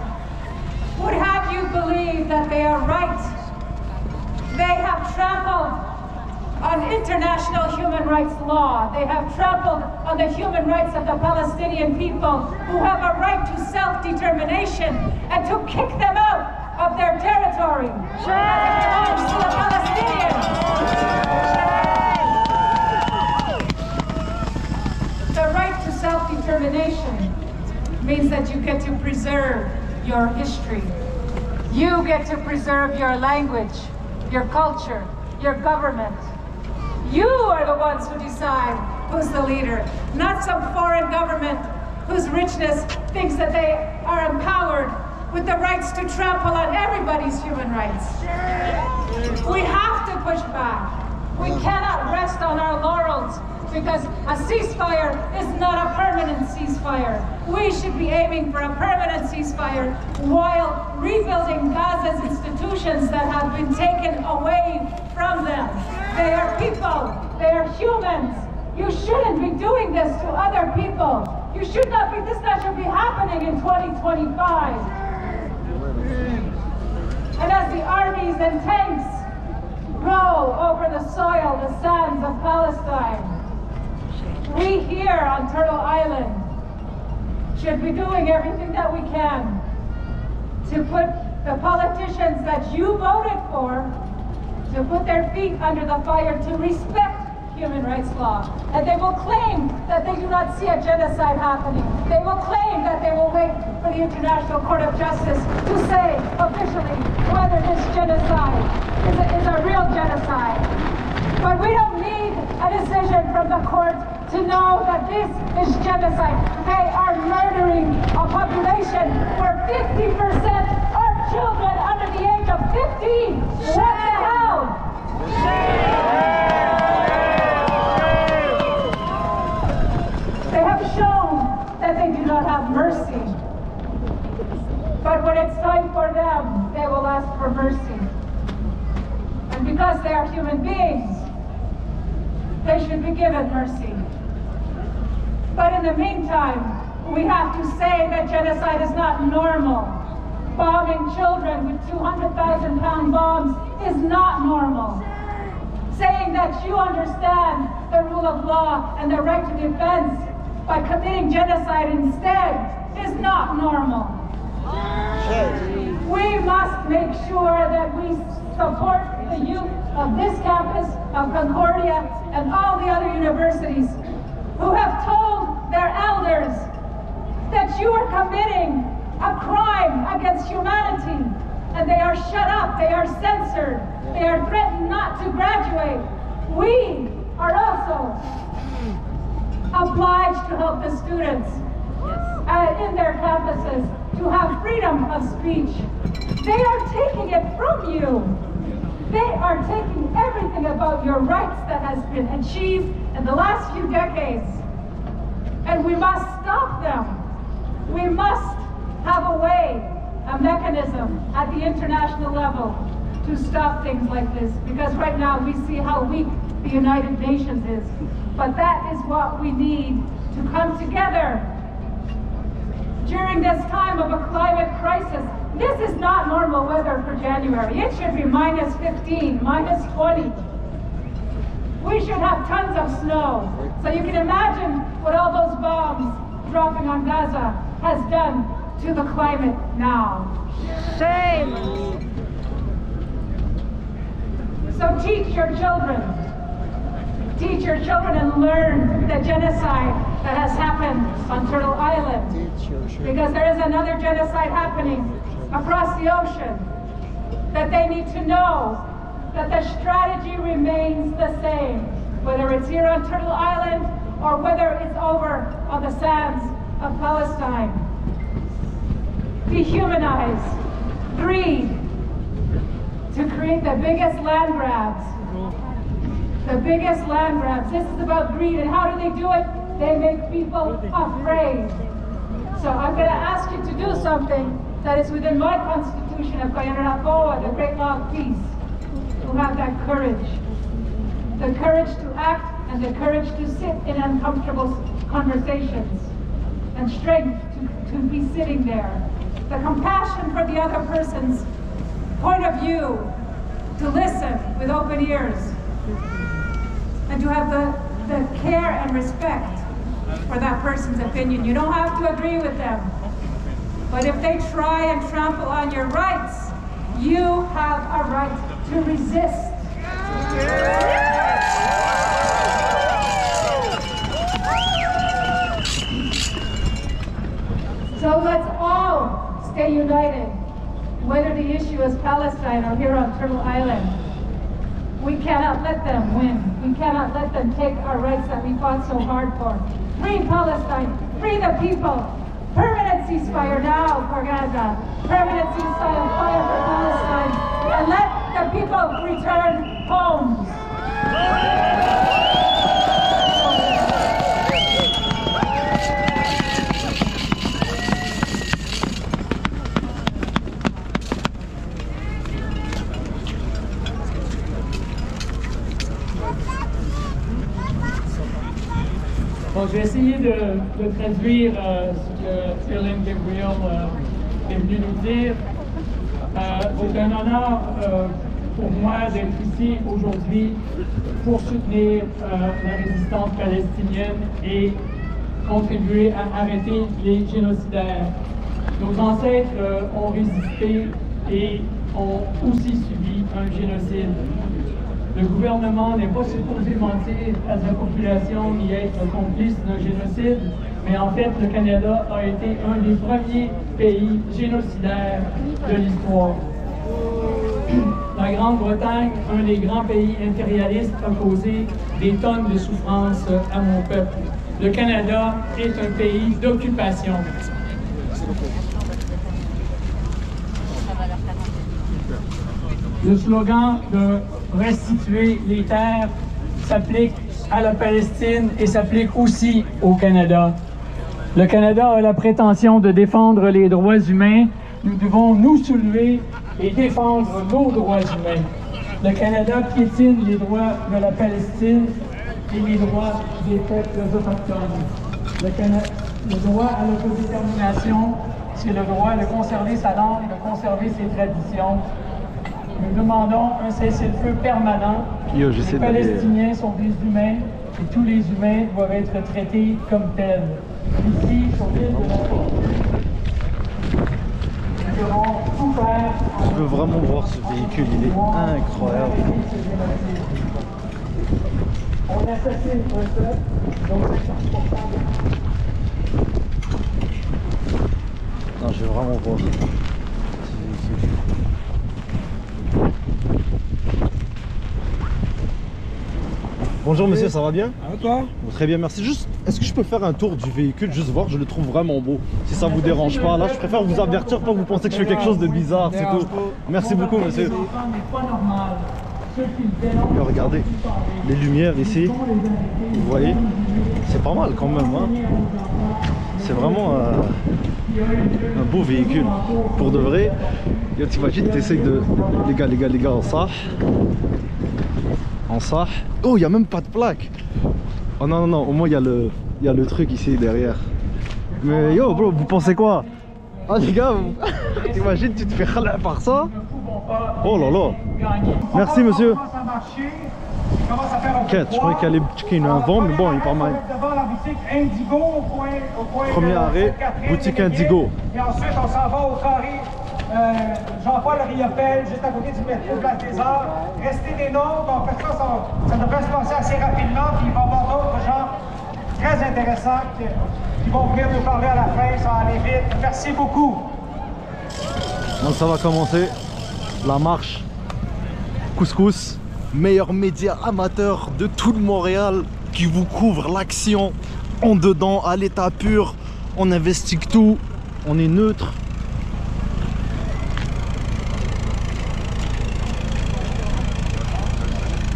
would have you believe that they are right. They have trampled on international human rights law. They have trampled on the human rights of the Palestinian people who have a right to self-determination and to kick them out of their territory. As it belongs to the Palestinians. The right to self-determination means that you get to preserve your history. You get to preserve your language, your culture, your government. You are the ones who decide who's the leader, not some foreign government whose richness thinks that they are empowered with the rights to trample on everybody's human rights. We have to push back. We cannot rest on our laurels because a ceasefire is not a permanent ceasefire. We should be aiming for a permanent ceasefire while rebuilding Gaza's institutions that have been taken away from them. They are people, they are humans. You shouldn't be doing this to other people. You should not be, this should be happening in 2025. And as the armies and tanks roll over the soil, the sands of Palestine, we here on Turtle Island should be doing everything that we can to put the politicians that you voted for to put their feet under the fire to respect human rights law. And they will claim that they do not see a genocide happening. They will claim that they will wait for the International Court of Justice to say officially whether this genocide is a real genocide. But we don't need a decision from the court to know that this is genocide. They are murdering a population where 50% are children under the age of 15. What the hell? They have shown that they do not have mercy. But when it's time for them, they will ask for mercy. And because they are human beings, they should be given mercy. But in the meantime, we have to say that genocide is not normal. Bombing children with 200,000-pound bombs is not normal. Saying that you understand the rule of law and the right to defense by committing genocide instead is not normal. We must make sure that we support the youth of this campus, of Concordia, and all the other universities who have told their elders that you are committing a crime against humanity, and they are shut up, they are censored, they are threatened not to graduate. We are also obliged to help the students in their campuses to have freedom of speech. They are taking it from you. They are taking everything about your rights that has been achieved in the last few decades. And we must stop them. We must have a way, a mechanism at the international level to stop things like this. Because right now we see how weak the United Nations is. But that is what we need to come together during this time of a climate crisis. This is not normal weather for January. It should be minus 15, minus 20. We should have tons of snow. So you can imagine what all those bombs dropping on Gaza has done to the climate now. Shame! So teach your children. Teach your children and learn the genocide that has happened on Turtle Island. Because there is another genocide happening across the ocean that they need to know that the strategy remains the same, whether it's here on Turtle Island or whether it's over on the sands of Palestine. Dehumanize, greed, to create the biggest land grabs. The biggest land grabs. This is about greed, and how do they do it? They make people afraid. So I'm going to ask you to do something that is within my constitution of Kayanarapoa, the great law of peace, who have that courage. The courage to act and the courage to sit in uncomfortable conversations, and strength to be sitting there. The compassion for the other person's point of view, to listen with open ears, and to have the care and respect for that person's opinion. You don't have to agree with them, but if they try and trample on your rights, you have a right to resist. So let's all stay united, whether the issue is Palestine or here on Turtle Island. We cannot let them win. We cannot let them take our rights that we fought so hard for. Free Palestine, free the people. Permanent ceasefire now for Gaza. Permanent ceasefire for Palestine. And let the people return home. Bon, je vais essayer de traduire ce que Hélène Gabriel est venue nous dire. C'est un honneur pour moi d'être ici aujourd'hui pour soutenir la résistance palestinienne et contribuer à arrêter les génocidaires. Nos ancêtres ont résisté et ont aussi subi un génocide. Le gouvernement n'est pas supposé mentir à sa population ni être complice d'un génocide, mais en fait, le Canada a été un des premiers pays génocidaires de l'histoire. La Grande-Bretagne, un des grands pays impérialistes, a causé des tonnes de souffrances à mon peuple. Le Canada est un pays d'occupation. Le slogan de restituer les terres s'applique à la Palestine et s'applique aussi au Canada. Le Canada a la prétention de défendre les droits humains. Nous devons nous soulever et défendre nos droits humains. Le Canada piétine les droits de la Palestine et les droits des peuples autochtones. Le droit à l'autodétermination, c'est le droit de conserver sa langue, de conserver ses traditions. Nous demandons un cessez-le-feu permanent. Les Palestiniens sont des humains et tous les humains doivent être traités comme tels. Ici, sur l'île de la Tortue, nous devons tout faire. Je veux vraiment voir ce véhicule, il est incroyable. On assassine un peuple, donc c'est 100%. Non, je veux vraiment voir ce véhicule. Bonjour monsieur, ça va bien? Toi? Très bien, merci. Juste, est-ce que je peux faire un tour du véhicule, juste voir? Je le trouve vraiment beau. Si ça vous dérange pas, là je préfère vous avertir pour que vous pensez que je fais quelque chose de bizarre, c'est tout. Merci beaucoup monsieur. Regardez, les lumières ici, vous voyez, c'est pas mal quand même. Hein, c'est vraiment un beau véhicule. Pour de vrai, t'imagines, t'essayes de... Les gars, en ça. Oh, il n'y a même pas de plaque. Oh non, au moins il y a le truc ici derrière. Mais yo bro, vous pensez quoi? Ah les gars, t'imagines, tu te fais khala par ça? Oh là là. Merci monsieur. Quête, je croyais qu'il y avait un vent, mais bon, il est pas mal. Premier arrêt, boutique Indigo. Et ensuite, on s'en va au carré Jean-Paul Riopelle, juste à côté du métro Place des Arts. Restez des noms, donc ça devrait se passer assez rapidement, puis il va y avoir d'autres gens très intéressants qui vont venir nous parler à la fin, ça va aller vite. Merci beaucoup. Donc ça va commencer, la marche. Couscous, meilleur média amateur de tout le Montréal qui vous couvre l'action en dedans, à l'état pur. On investigue tout, on est neutre.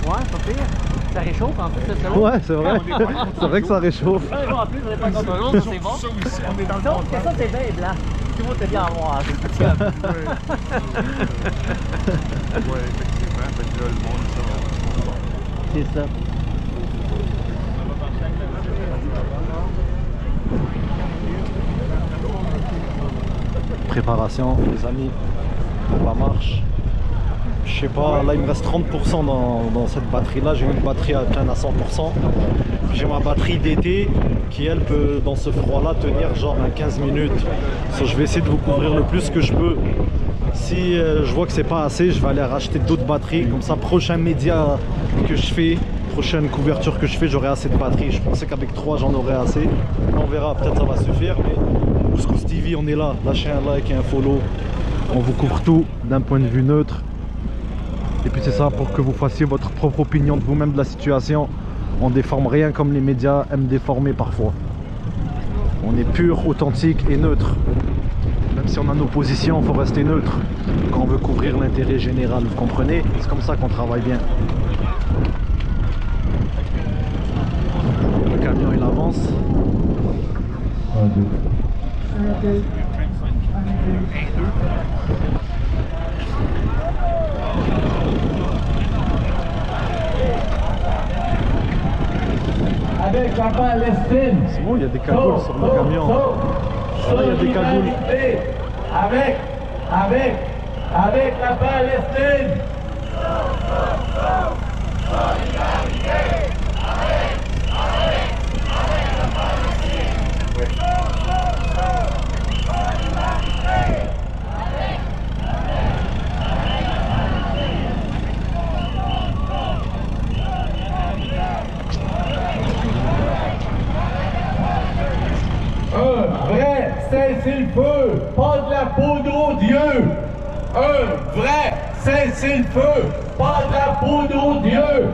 Ouais, pas pire. Ça réchauffe en plus, c'est Ouais, c'est vrai. C'est vrai que ça réchauffe. En plus, vous n'avez pas comme l'autre, c'est bon. Ça, c'est bien blanc. Tout le monde est bien à voir. Ouais, effectivement. Fait que là, le monde, ça va. C'est ça. Préparation, les amis, pour la marche. Je sais pas, là il me reste 30% dans cette batterie là, j'ai une batterie pleine à 100%. J'ai ma batterie d'été qui elle peut dans ce froid là tenir genre 15 minutes. So, je vais essayer de vous couvrir le plus que je peux. Si je vois que c'est pas assez, je vais aller racheter d'autres batteries. Comme ça, prochain média que je fais, prochaine couverture que je fais, j'aurai assez de batteries. Je pensais qu'avec 3 j'en aurais assez. On verra, peut-être ça va suffire. Mais Couscous TV, on est là. Lâchez un like et un follow. On vous couvre tout d'un point de vue neutre. Et puis c'est ça, pour que vous fassiez votre propre opinion de vous-même de la situation. On déforme rien comme les médias aiment déformer parfois. On est pur, authentique et neutre. Même si on a nos positions, il faut rester neutre quand on veut couvrir l'intérêt général, vous comprenez? C'est comme ça qu'on travaille bien. Le camion il avance. Avec la Palestine. C'est bon, il y a des cagoules sur le camion. Là, il y a des cagoules. Avec la Palestine. cessez-le-feu, pas de la poudre aux dieux. Un vrai cessez-le-feu, pas de la poudre aux dieux.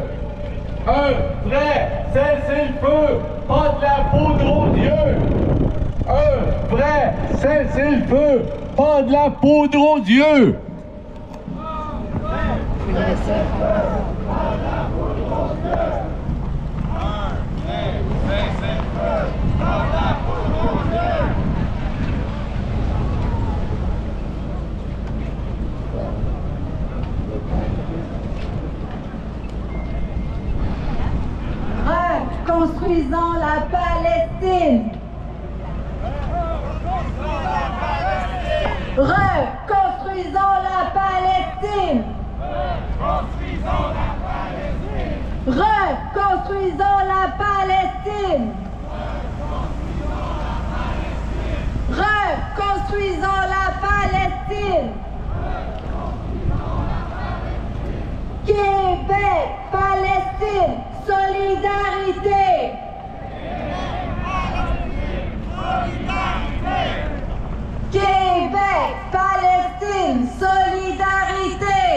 Un vrai cessez-le-feu, pas de la poudre aux dieux. Un vrai cessez-le-feu, pas de la poudre aux dieux. Reconstruisons la Palestine. Reconstruisons la Palestine. Reconstruisons la Palestine. Reconstruisons la Palestine. Québec, Palestine, solidarité. Québec, Palestine, solidarité.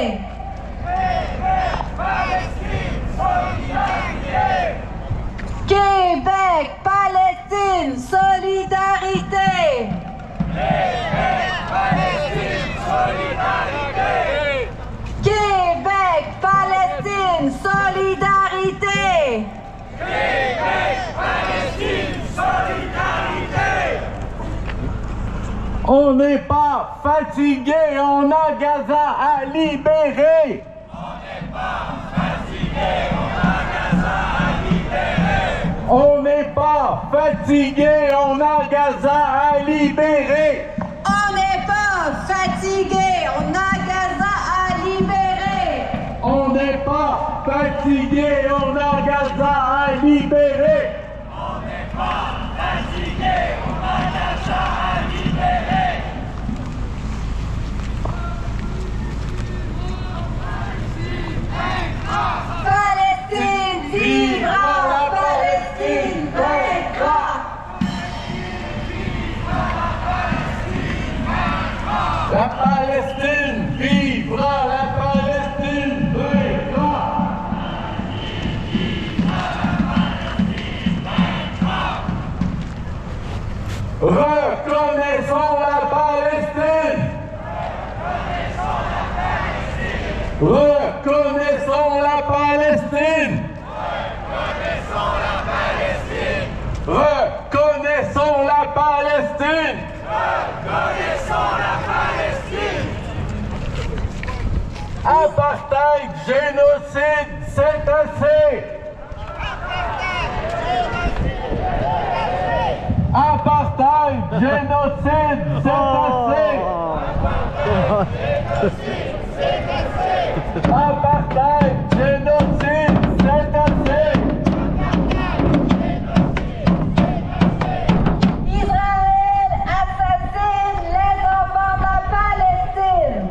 Québec, Palestine, solidarité. Québec, Palestine, solidarité. On n'est pas fatigué, on a Gaza à libérer. On n'est pas fatigué, on a Gaza à libérer. On n'est pas fatigué, on a Gaza à libérer. On n'est pas fatigué, on a Gaza à libérer. On n'est pas fatigué, on a Gaza à libérer. Palestine vivra, Palestine vaincra. La Palestine vivra, la Palestine vaincra. Reconnaissons la Palestine. Reconnaissons la Palestine. Reconnaissons la Palestine. Reconnaissons la Palestine. Apartheid, génocide, c'est assez. Apartheid, génocide, c'est assez. Apartheid, génocide, c'est assez. Israël assassine les enfants de la Palestine.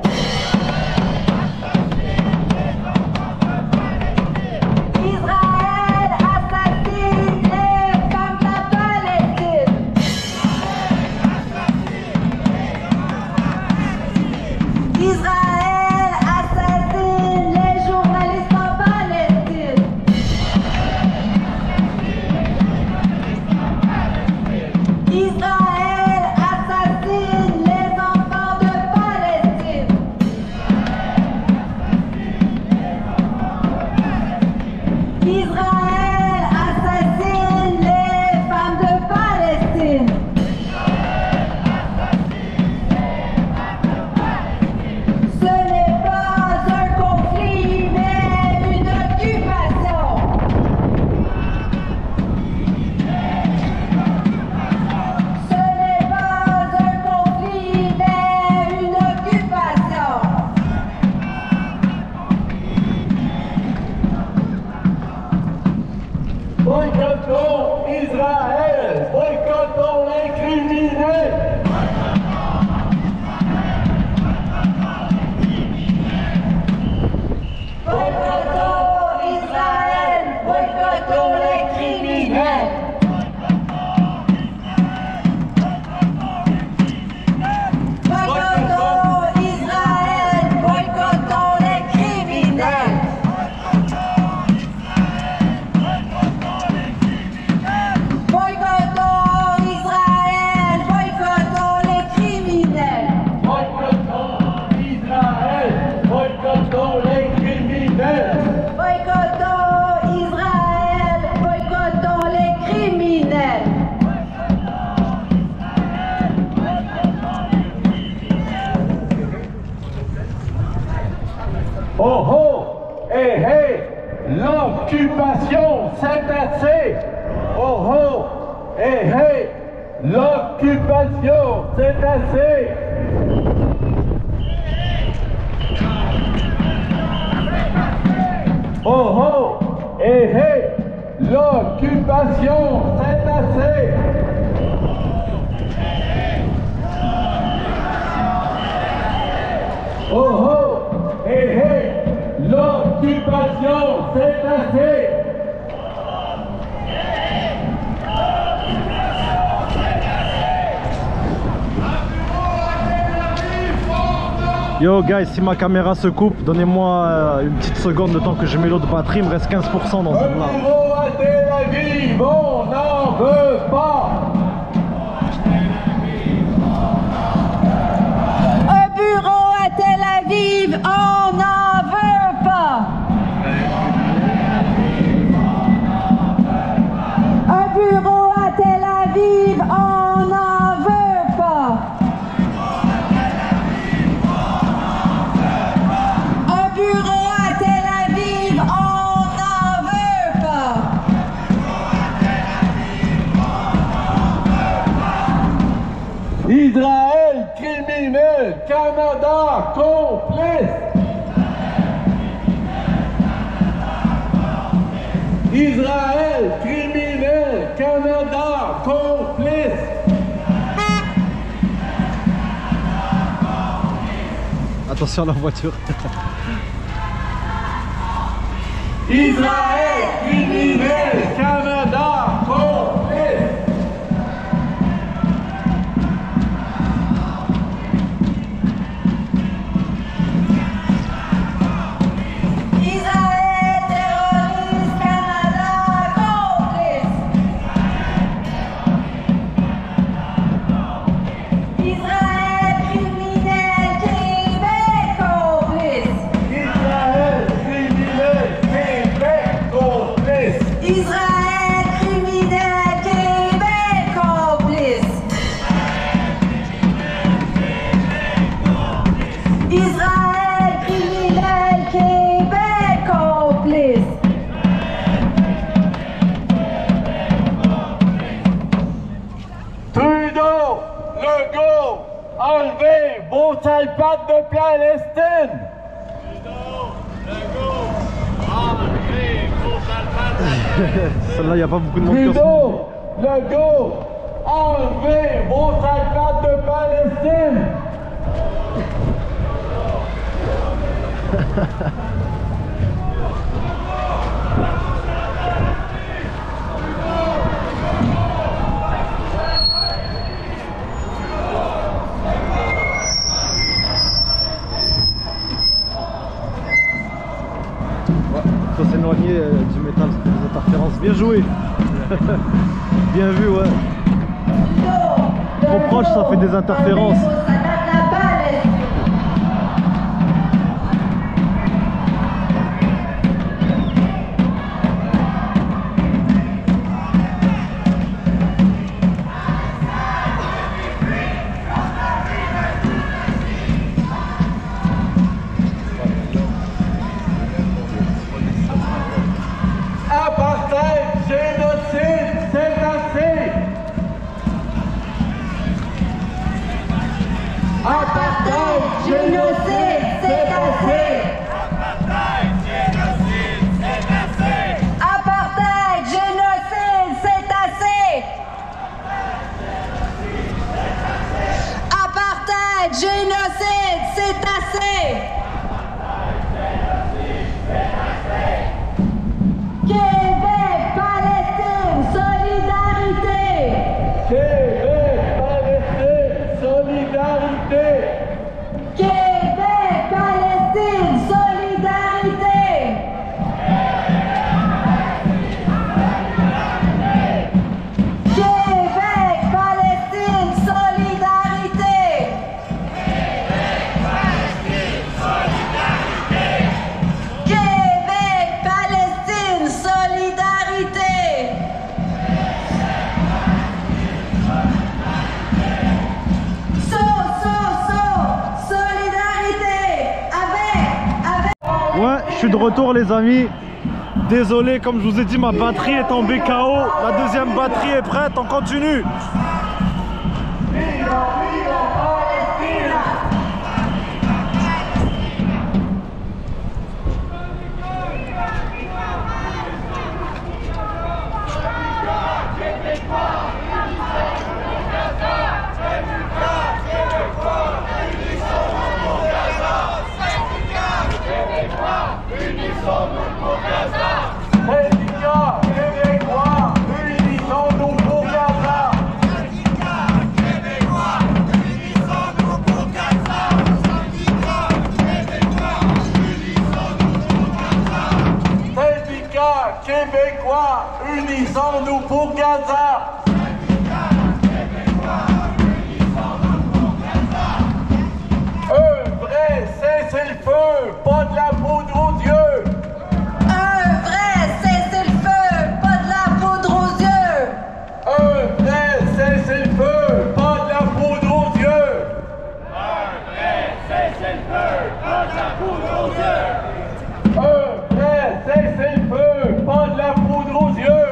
Israël assassine les femmes de la Palestine. Israël assassine les journalistes Oh oh, hé hé, l'occupation c'est assez. Oh oh, hé hé, l'occupation c'est assez. Oh oh, hé hé, l'occupation c'est assez. Oh oh, hé hé, l'occupation c'est assez. Yo guys, si ma caméra se coupe, donnez-moi une petite seconde le temps que je mets l'autre batterie, il me reste 15% dans une là. Bureau à Tel Aviv, on n'en veut pas. Un bureau à Tel Aviv, on n'en veut pas. Un bureau à Tel Aviv, on n'en veut pas. Un bureau à Tel Aviv, on n'en veut pas. Israël criminel, Canada complice. Israël criminel, Canada complice. Attention à la voiture. Israël criminel, Canada complice. Israël terroriste, Canada complice. Israël criminel, Québec complice. Israël criminel, Québec complice. Israël criminel, Québec complice. Israël criminel, Québec complice. Trudeau, Legault, enlevez vos sales pattes de Palestine. Celle-là, il n'y a pas beaucoup de monde qui Trudeau, Legault, enlevez vos sales pattes de Palestine. faut s'éloigner du métal, ça fait des interférences. Bien joué. Bien vu, ouais. Trop proche, ça fait des interférences. Apartheid, génocide, c'est assez. de retour les amis. Désolé, comme je vous ai dit, ma batterie est tombée KO. La deuxième batterie est prête, on continue. Syndicats québécois, unissons-nous pour Gaza. Syndicats québécois, unissons-nous pour Gaza. Syndicats québécois, unissons-nous pour Gaza. Syndicats québécois, unissons-nous pour Gaza. Un vrai cessez-le-feu, pas de la poudre aux yeux. Un vrai cessez-le-feu, pas de la poudre aux yeux. Un vrai cessez-le-feu, pas de la poudre aux yeux. Un vrai cessez-le-feu, pas de la poudre aux yeux. Un vrai cessez-le-feu, pas de la poudre aux yeux.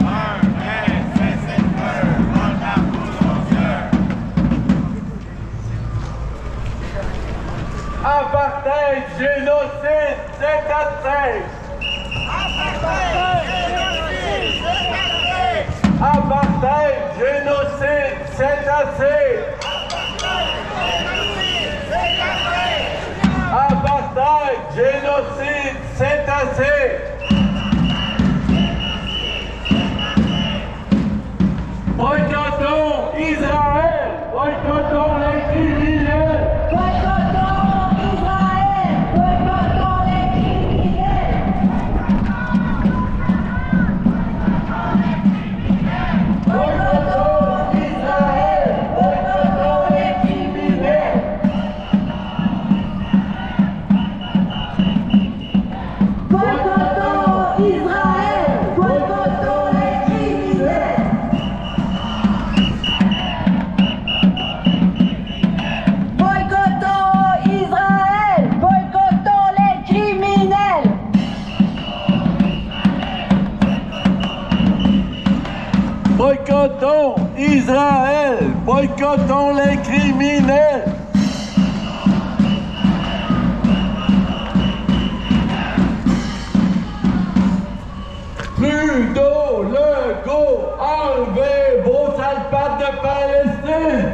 Un vrai cessez-le-feu, pas de la poudre aux yeux. Apartheid, génocide, c'est assez. Apartheid, génocide, c'est assez. Apartheid, génocide, c'est assez. Boycottons Israël, boycottons les criminels. Boycottons Israël, boycottons les criminels. Boycottons Israël, boycottons les criminels. Boycottons Israël, boycottons les criminels. Boycottons Israël, boycottons les criminels. Boycottons Israël, boycottons les criminels. Trudeau, Legault, enlevez vos sales pattes de Palestine.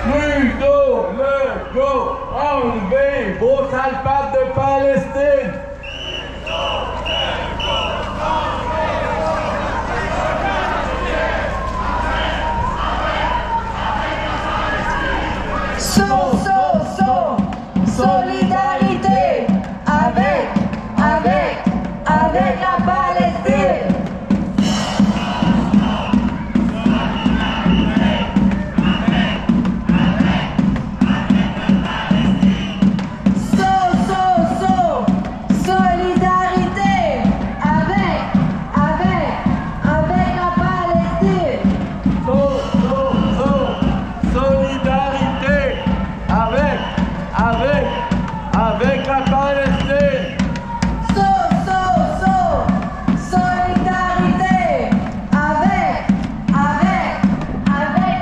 Trudeau, Legault, enlevez vos sales pattes de Palestine. Solidarité avec la Palestine. Solidarité avec la Palestine. Solidarité avec la Palestine. Solidarité avec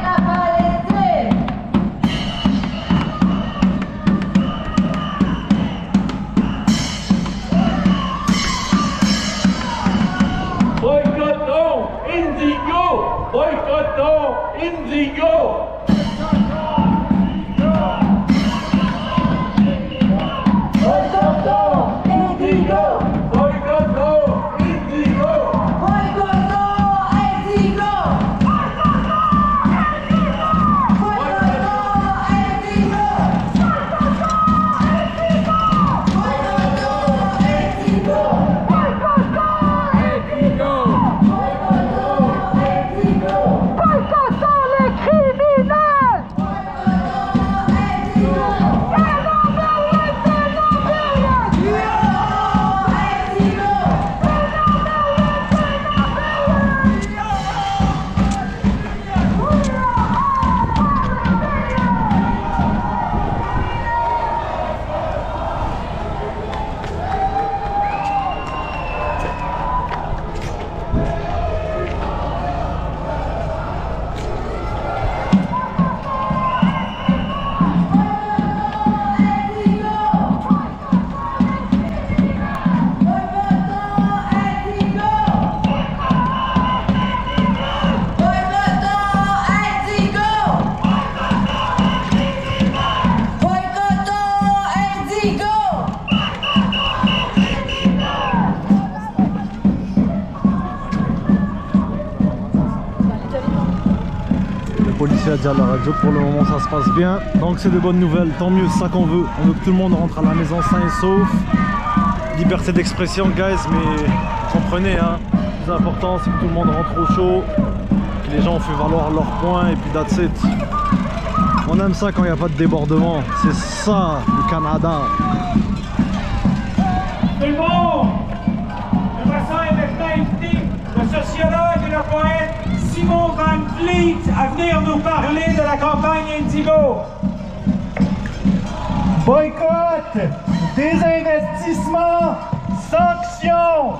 la Palestine. Boycottons Indigo, boycottons Indigo. Boycottons Indigo. Boycottons Indigo. Boycottons Indigo. Boycottons les criminels. aussi à dire à la radio que pour le moment ça se passe bien. Donc c'est de bonnes nouvelles, tant mieux, c'est ça qu'on veut. On veut que tout le monde rentre à la maison sain et sauf. Liberté d'expression guys, mais comprenez hein, le plus important c'est que tout le monde rentre au chaud, que les gens ont fait valoir leurs points et puis that's it. On aime ça quand il n'y a pas de débordement, c'est ça le Canada. Tout le monde! J'aimerais ça maintenant inviter le sociologue et le poète Simon Van Vliet à venir nous parler de la campagne Indigo. Boycott, désinvestissement, sanctions.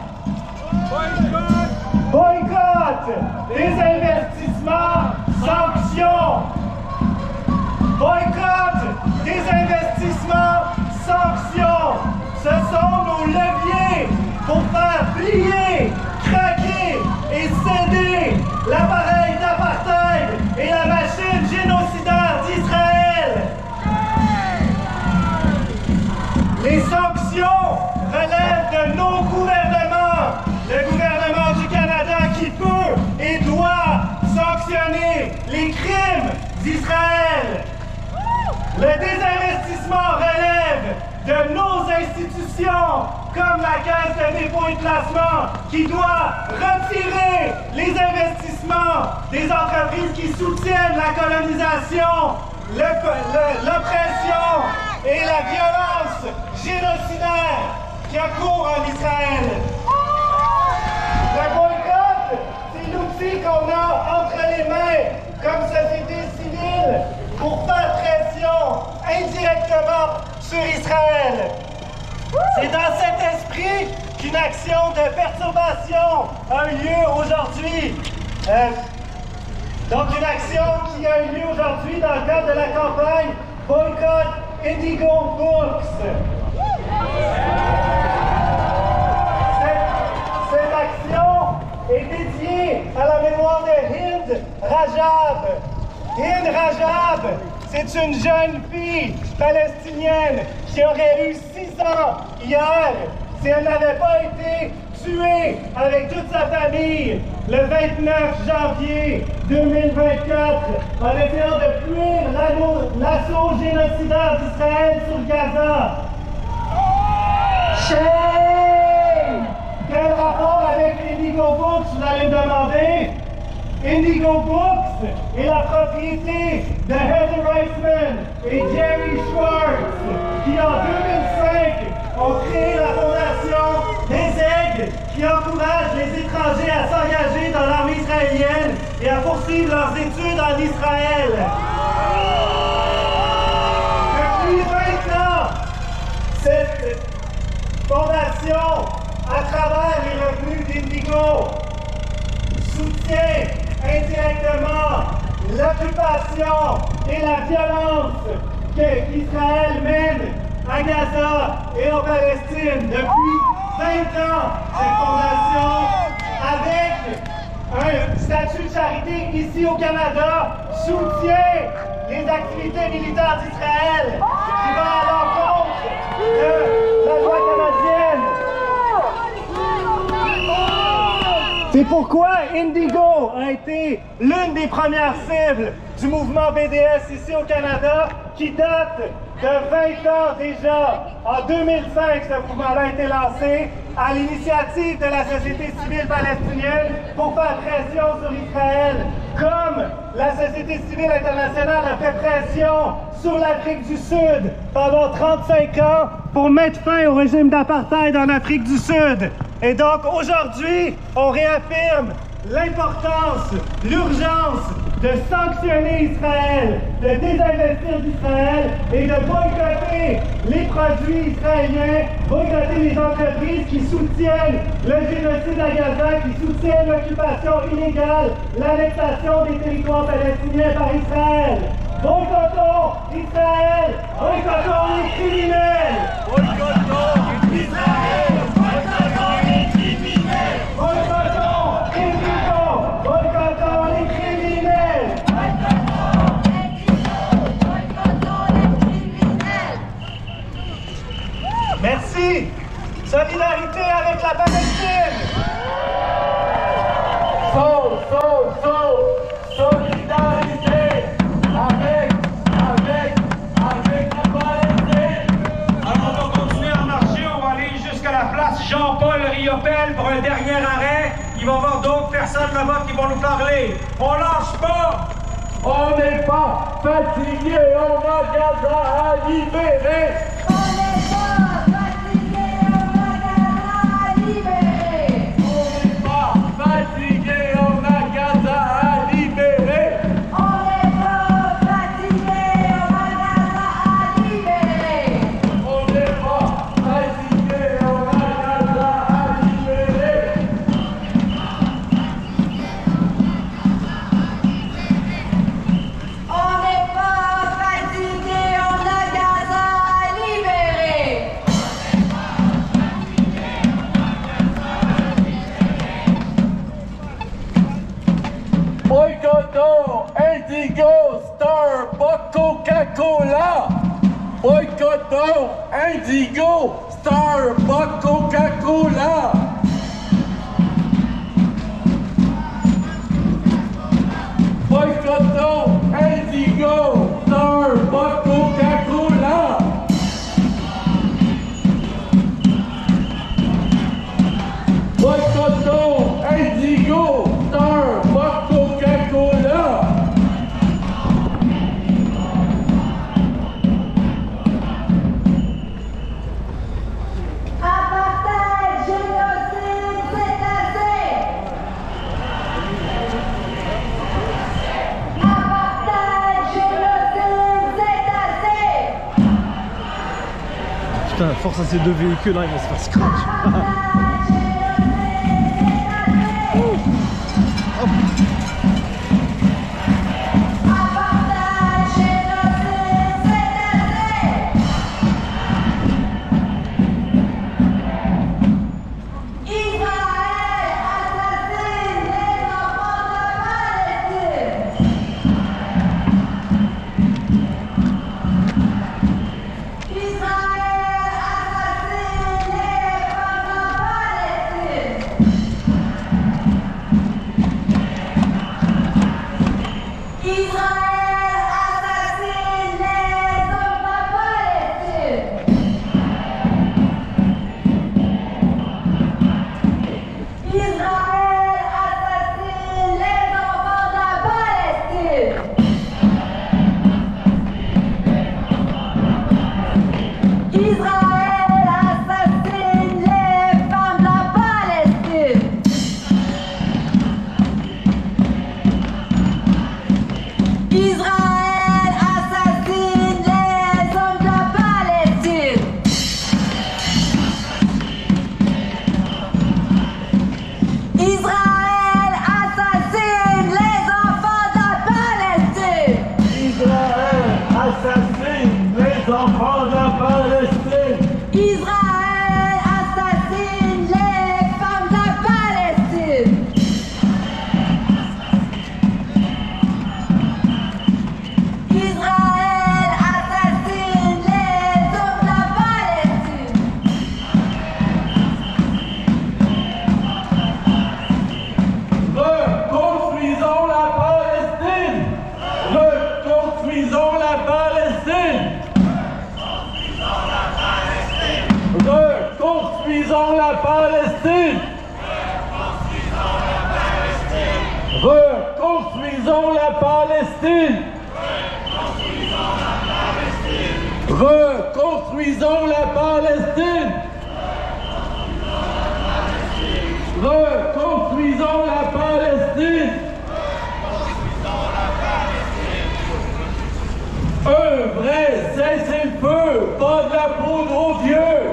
Boycott, désinvestissement, sanctions. Boycott, désinvestissement, sanctions. Ce sont nos leviers pour faire plier, craquer et céder l'appareil d'apartheid et la machine génocidaire d'Israël. Les sanctions relèvent de nos gouvernements. Le gouvernement du Canada qui peut et doit sanctionner les crimes d'Israël. Le désinvestissement relève de nos institutions, comme la Caisse de dépôt et de placement, qui doit retirer les investissements des entreprises qui soutiennent la colonisation, l'oppression et la violence génocidaire qui a cours en Israël. Le boycott, c'est l'outil qu'on a entre les mains comme société civile pour faire pression indirectement sur Israël. C'est dans cet esprit qu'une action de perturbation a eu lieu aujourd'hui. Donc une action qui a eu lieu aujourd'hui dans le cadre de la campagne Boycott Indigo Books. Cette action est dédiée à la mémoire de Hind Rajab. Hind Rajab, c'est une jeune fille palestinienne qui aurait eu 6 ans hier si elle n'avait pas été tuée avec toute sa famille le 29 janvier 2024 en essayant de fuir l'assaut génocidaire d'Israël sur Gaza. Shame! Quel rapport avec Indigo Books, vous allez me demander? Indigo Books est la propriété de Heather Reisman et Jerry Schwartz, qui en 2005 ont créé la fondation des Aigles, qui encourage les étrangers à s'engager dans l'armée israélienne et à poursuivre leurs études en Israël. Depuis 20 ans, cette fondation, à travers les revenus d'Indigo, soutient indirectement l'occupation et la violence qu'Israël mène à Gaza et en Palestine. Depuis 20 ans, cette fondation, avec un statut de charité ici au Canada, soutient les activités militaires d'Israël qui vont à l'encontre de la loi canadienne. C'est pourquoi Indigo a été l'une des premières cibles du mouvement BDS ici au Canada, qui date de 20 ans déjà. En 2005, ce mouvement-là a été lancé à l'initiative de la société civile palestinienne pour faire pression sur Israël, comme la société civile internationale a fait pression sur l'Afrique du Sud pendant 35 ans pour mettre fin au régime d'apartheid en Afrique du Sud. Et donc aujourd'hui, on réaffirme l'importance, l'urgence de sanctionner Israël, de désinvestir d'Israël et de boycotter les produits israéliens, boycotter les entreprises qui soutiennent le génocide à Gaza, qui soutiennent l'occupation illégale, l'annexation des territoires palestiniens par Israël. Boycottons Israël, boycottons les criminels. Boycottons Israël, boycottons les criminels. Boycottons Indigo, boycottons les criminels. Merci. Solidarité avec la Palestine. Solidarité appelle pour un dernier arrêt. Il va y avoir d'autres personnes là-bas qui vont nous parler. On lâche pas! On n'est pas fatigué, on a Gaza à libérer. On n'est pas fatigué, on a Gaza à libérer. On n'est pas fatigué, on a Gaza à libérer. On n'est pas fatigué, on a Gaza à libérer. On n'est pas fatigué, on a Gaza à libérer. On n'est pas fatigué, on a Gaza à libérer. Boycottons Indigo, Starbucks, Coca-Cola. Boycottons Indigo, Starbucks, Coca-Cola. Boycottons Indigo, Starbucks, Coca-Cola. Boycottons Indigo, Starbucks, Coca-Cola. Apartheid, génocide, c'est assez. Apartheid, génocide, c'est assez. Putain, force à ces deux véhicules là, ils vont se faire scratch. Reconstruisons la Palestine. Reconstruisons la Palestine. Reconstruisons la Palestine. Reconstruisons la Palestine. Un vrai cessez-le-feu, pas de la poudre aux yeux.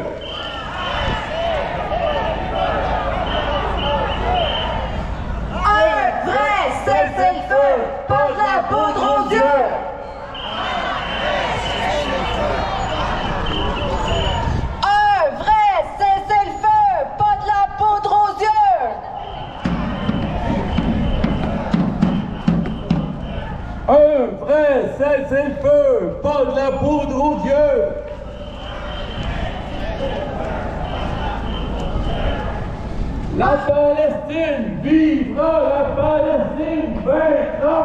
Un vrai cessez-le-feu, pas de la poudre aux yeux. Un vrai cessez-le-feu, pas de la poudre aux yeux. Un vrai cessez-le-feu, pas de la poudre aux yeux. La Palestine vivra, la Palestine vaincra.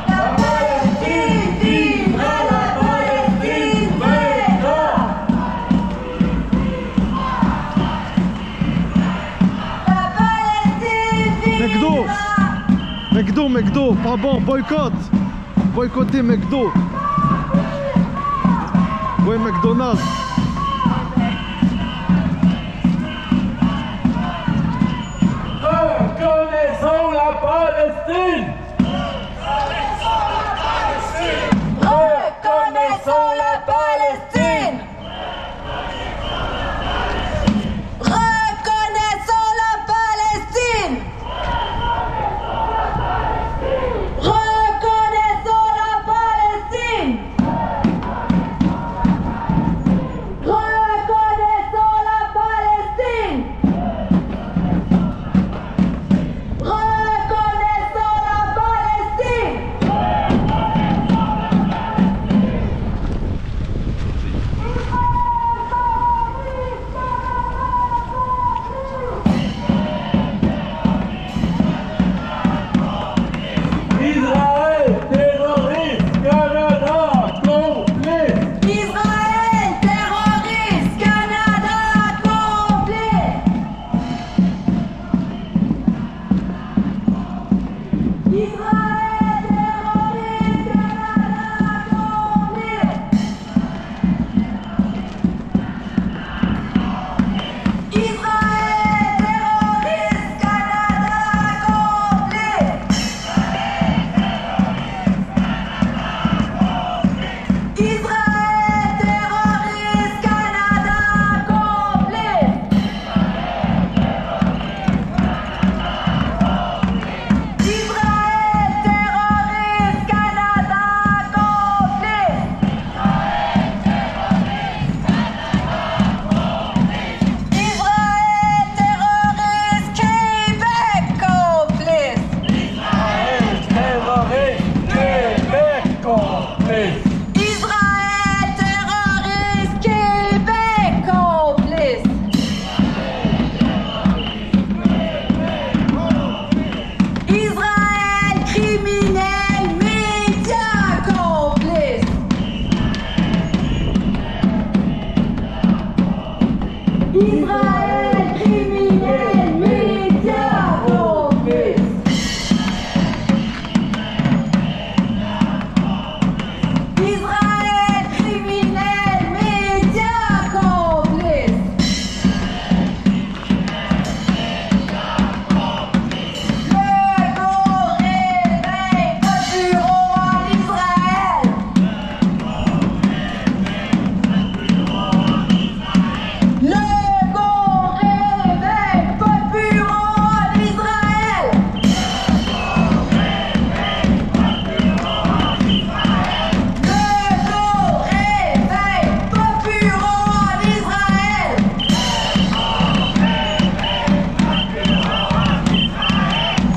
La Palestine vivra, la Palestine vaincra. McDo, pas bon, boycott. Boycottez McDo. Ouais, McDonald's. Reconnaissons la Palestine. Reconnaissons la Palestine. Reconnaissons la Palestine. Reconnaissons la Palestine. Reconnaissons la Palestine. Reconnaissons la Palestine. Israël terroriste, Canada complice. Israël terroriste, Canada complice. Israël terroriste, Canada complice. Israël terroriste, Canada complice. Israël terroriste, Canada complice. Israël terroriste, Canada complice. Israël terroriste, Québec complice. Israël terroriste, Québec complice. Israël terroriste, Québec complice. Israël criminel, médias complice. Israël criminel, médias complice. Israël criminel, médias complice. Le gros réveil de bureau en Israël. Le gros réveil de bureau en Israël. Le gros réveil de bureau en Israël.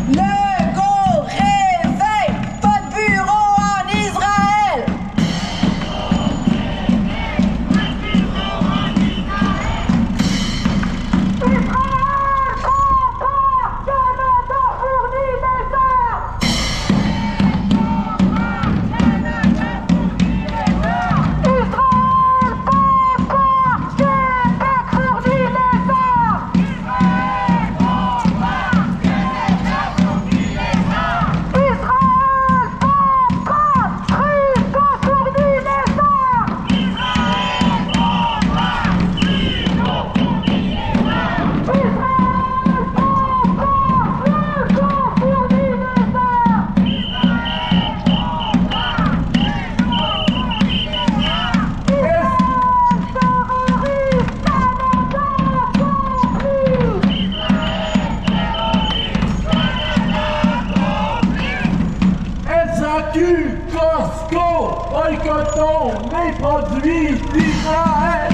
Le gros réveil de bureau en Israël. Israël compare, Canada fournit des armes. Israël compare, Québec fournit des armes. Israël compare, Trudeau fournit des armes. SAQ, Costco, boycottons les produits d'Israël.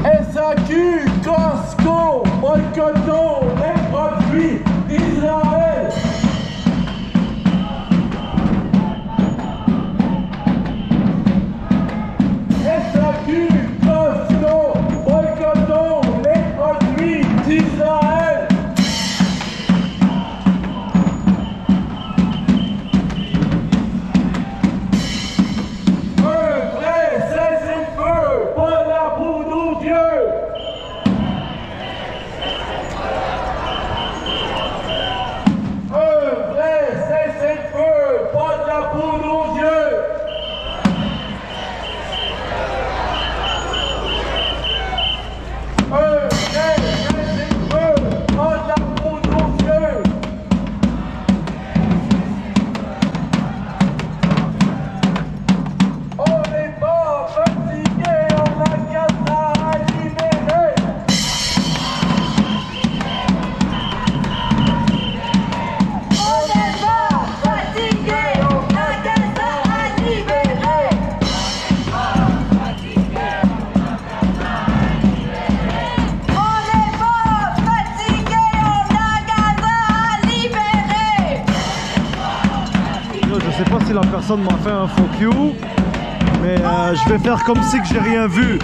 SAQ, Costco, boycottons les produits d'Israël. SAQ, Costco, boycottons les produits d'Israël. Un vrai cessez-le-feu, pas la poudre aux yeux. si la personne m'a fait un fuck you. Mais je vais faire comme si que j'ai rien vu.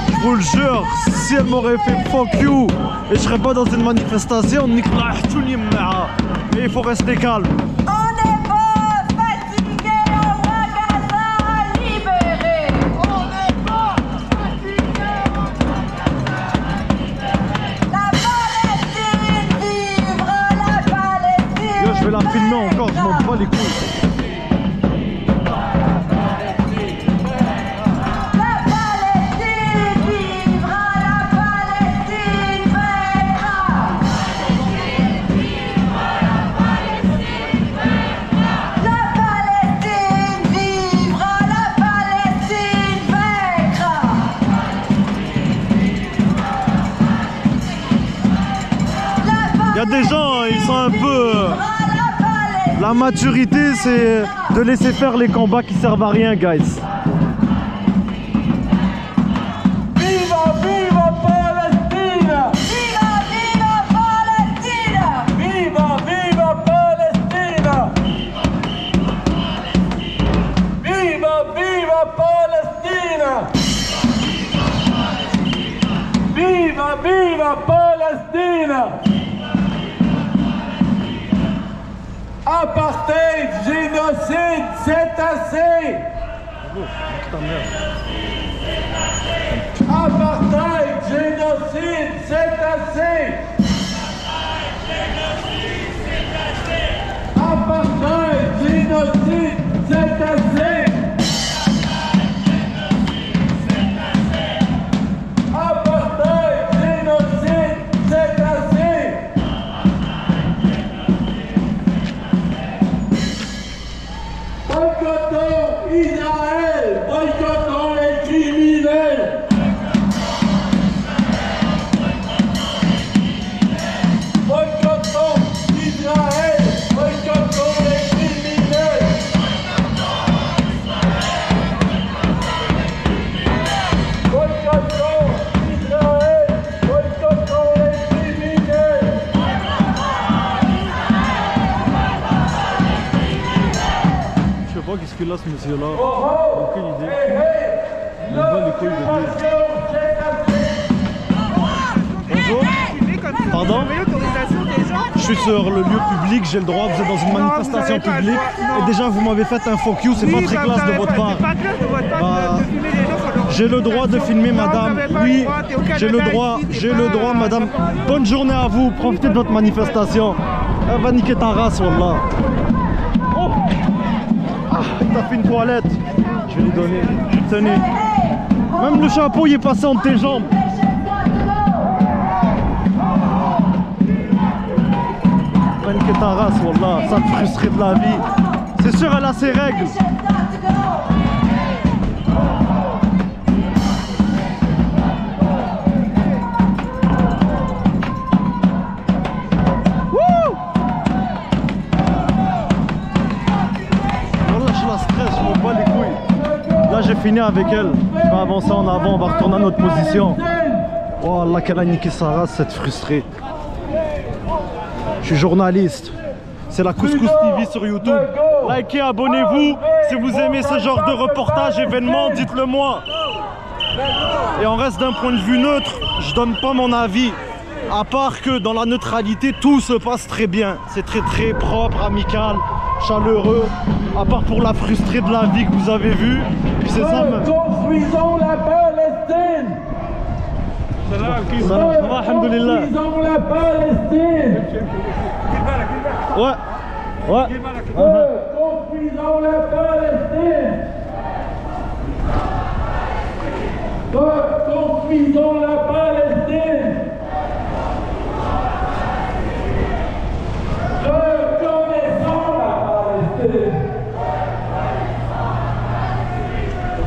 Je vous le jure, si elle m'aurait fait fuck you et je serais pas dans une manifestation, mais il faut rester calme. Je vais la filmer encore, je m'en bats les couilles. La Palestine vivra, la Palestine verra. La Palestine vivra, la Palestine vaincra. Il y a des gens, ils sont un peu... La maturité, c'est de laisser faire les combats qui servent à rien, guys. Viva, viva Palestina! Viva, viva Palestina! Viva, viva Palestina! Viva, viva Palestina! Viva, viva Palestina! Apartheid, génocide, c'est assez! Apartheid, génocide, c'est assez! Apartheid, génocide, c'est assez! Apartheid, génocide, c'est assez! Boycottons Israël, boycottons les criminels. Boycottons Israël, boycottons les criminels. Boycottons Israël, boycottons les criminels. Je sais pas qu'est-ce qu'il a ce monsieur-là. Aucune idée. Il me bat les couilles de lui. Bonjour. Pardon? Je suis sur le lieu public, j'ai le droit, vous êtes dans une manifestation publique. Et déjà vous m'avez fait un fuck you, c'est pas très classe de votre part. J'ai le droit de filmer madame. Oui, j'ai le droit madame. Bonne journée à vous, profitez de votre manifestation. Elle va niquer ta race, wallah. Oh! Ah, t'as fait une toilette. Je vais lui donner. Tenez. Même le chapeau, il est passé entre tes jambes. Va niquer ta race, wallah. Ça te frustrerait de la vie. C'est sûr, elle a ses règles. Là j'ai fini avec elle, je vais avancer en avant, on va retourner à notre position. Oh Allah qu'elle a niqué sa race, cette frustrée. Je suis journaliste, c'est la Couscous TV sur YouTube. Likez, abonnez-vous, si vous aimez ce genre de reportage, événement, dites-le moi. Et on reste d'un point de vue neutre, je donne pas mon avis. À part que dans la neutralité, tout se passe très bien. C'est très très propre, amical, chaleureux. À part pour la frustrée de la vie que vous avez vue. Puis c'est ça même. Construisons la Palestine! Ça va, alhamdoulilah. Construisons la Palestine! Ouais. Ouais. Construisons la Palestine! Construisons la Palestine! Reconnaissons la Palestine!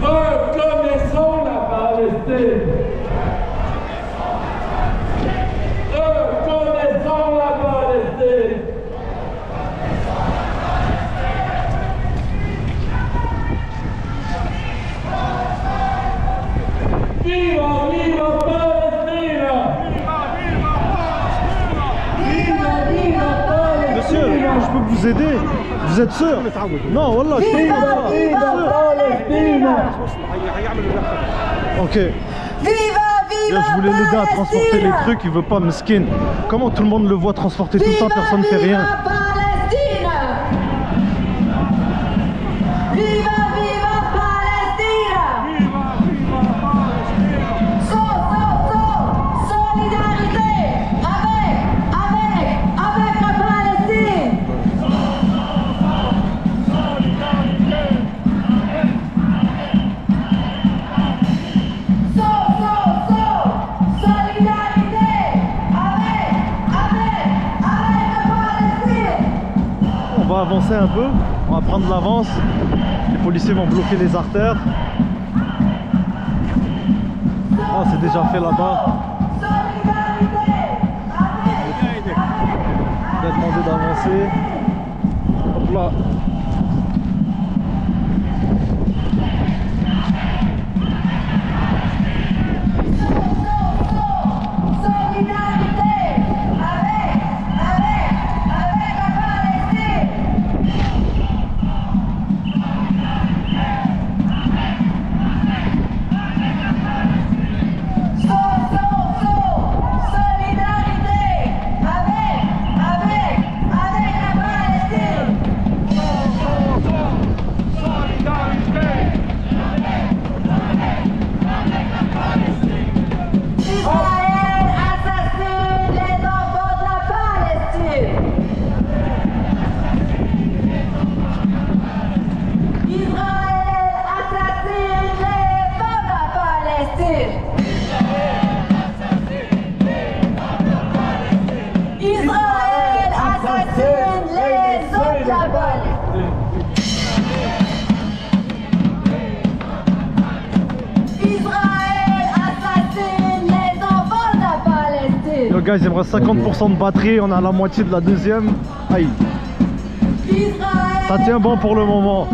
Reconnaissons la Palestine! Reconnaissons la Palestine! Viva, viva Palestina! monsieur, je peux vous aider. Vous êtes sûr? Non, wallah, je peux pas. Ok. Je voulais l'aider à transporter les trucs, il veut pas, mesquine. Comment tout le monde le voit transporter tout ça, personne ne fait rien? On va avancer un peu, on va prendre l'avance. Les policiers vont bloquer les artères. Oh, c'est déjà fait là-bas. Il a demandé d'avancer. Hop là. Yo guys, il me reste 50% de batterie, on est à la moitié de la deuxième. Aïe. Ça tient bon pour le moment.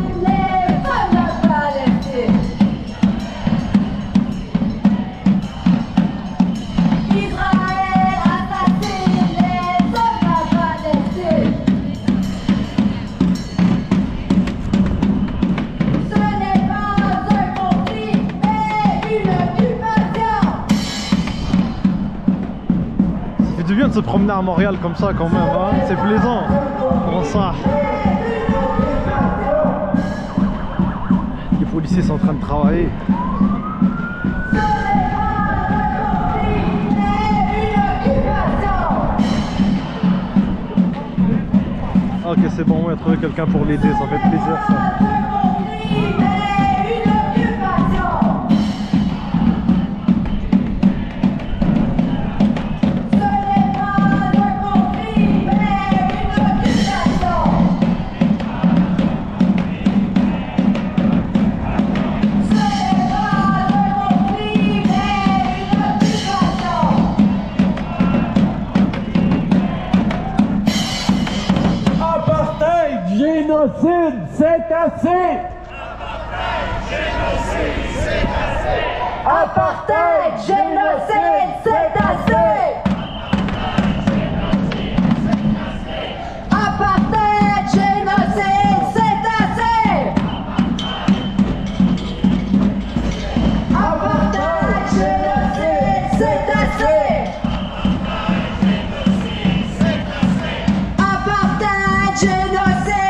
C'est bien de se promener à Montréal comme ça quand même, hein? C'est plaisant. Comment ça? Les policiers sont en train de travailler. Ok, c'est bon, on va trouver quelqu'un pour l'aider, ça fait plaisir ça. Génocide, c'est assez! Apartheid, génocide, c'est assez! Apartheid, génocide, c'est assez! Apartheid, génocide, c'est assez! Apartheid, génocide!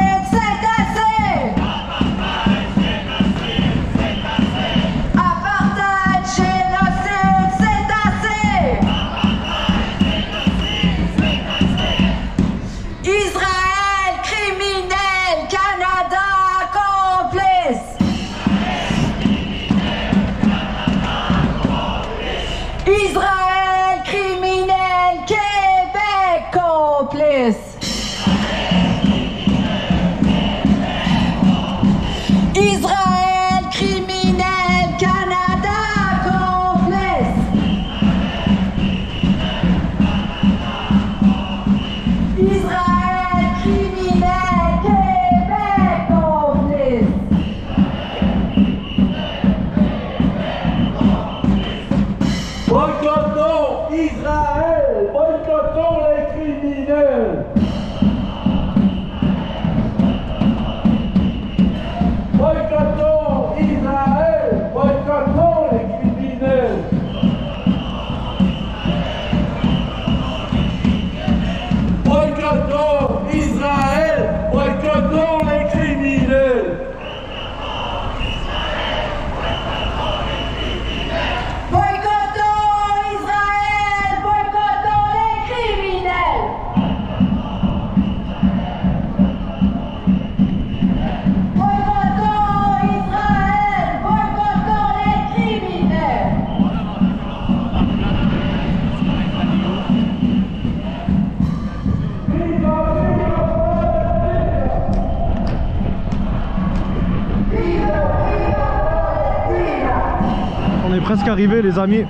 presque arrivé les amis.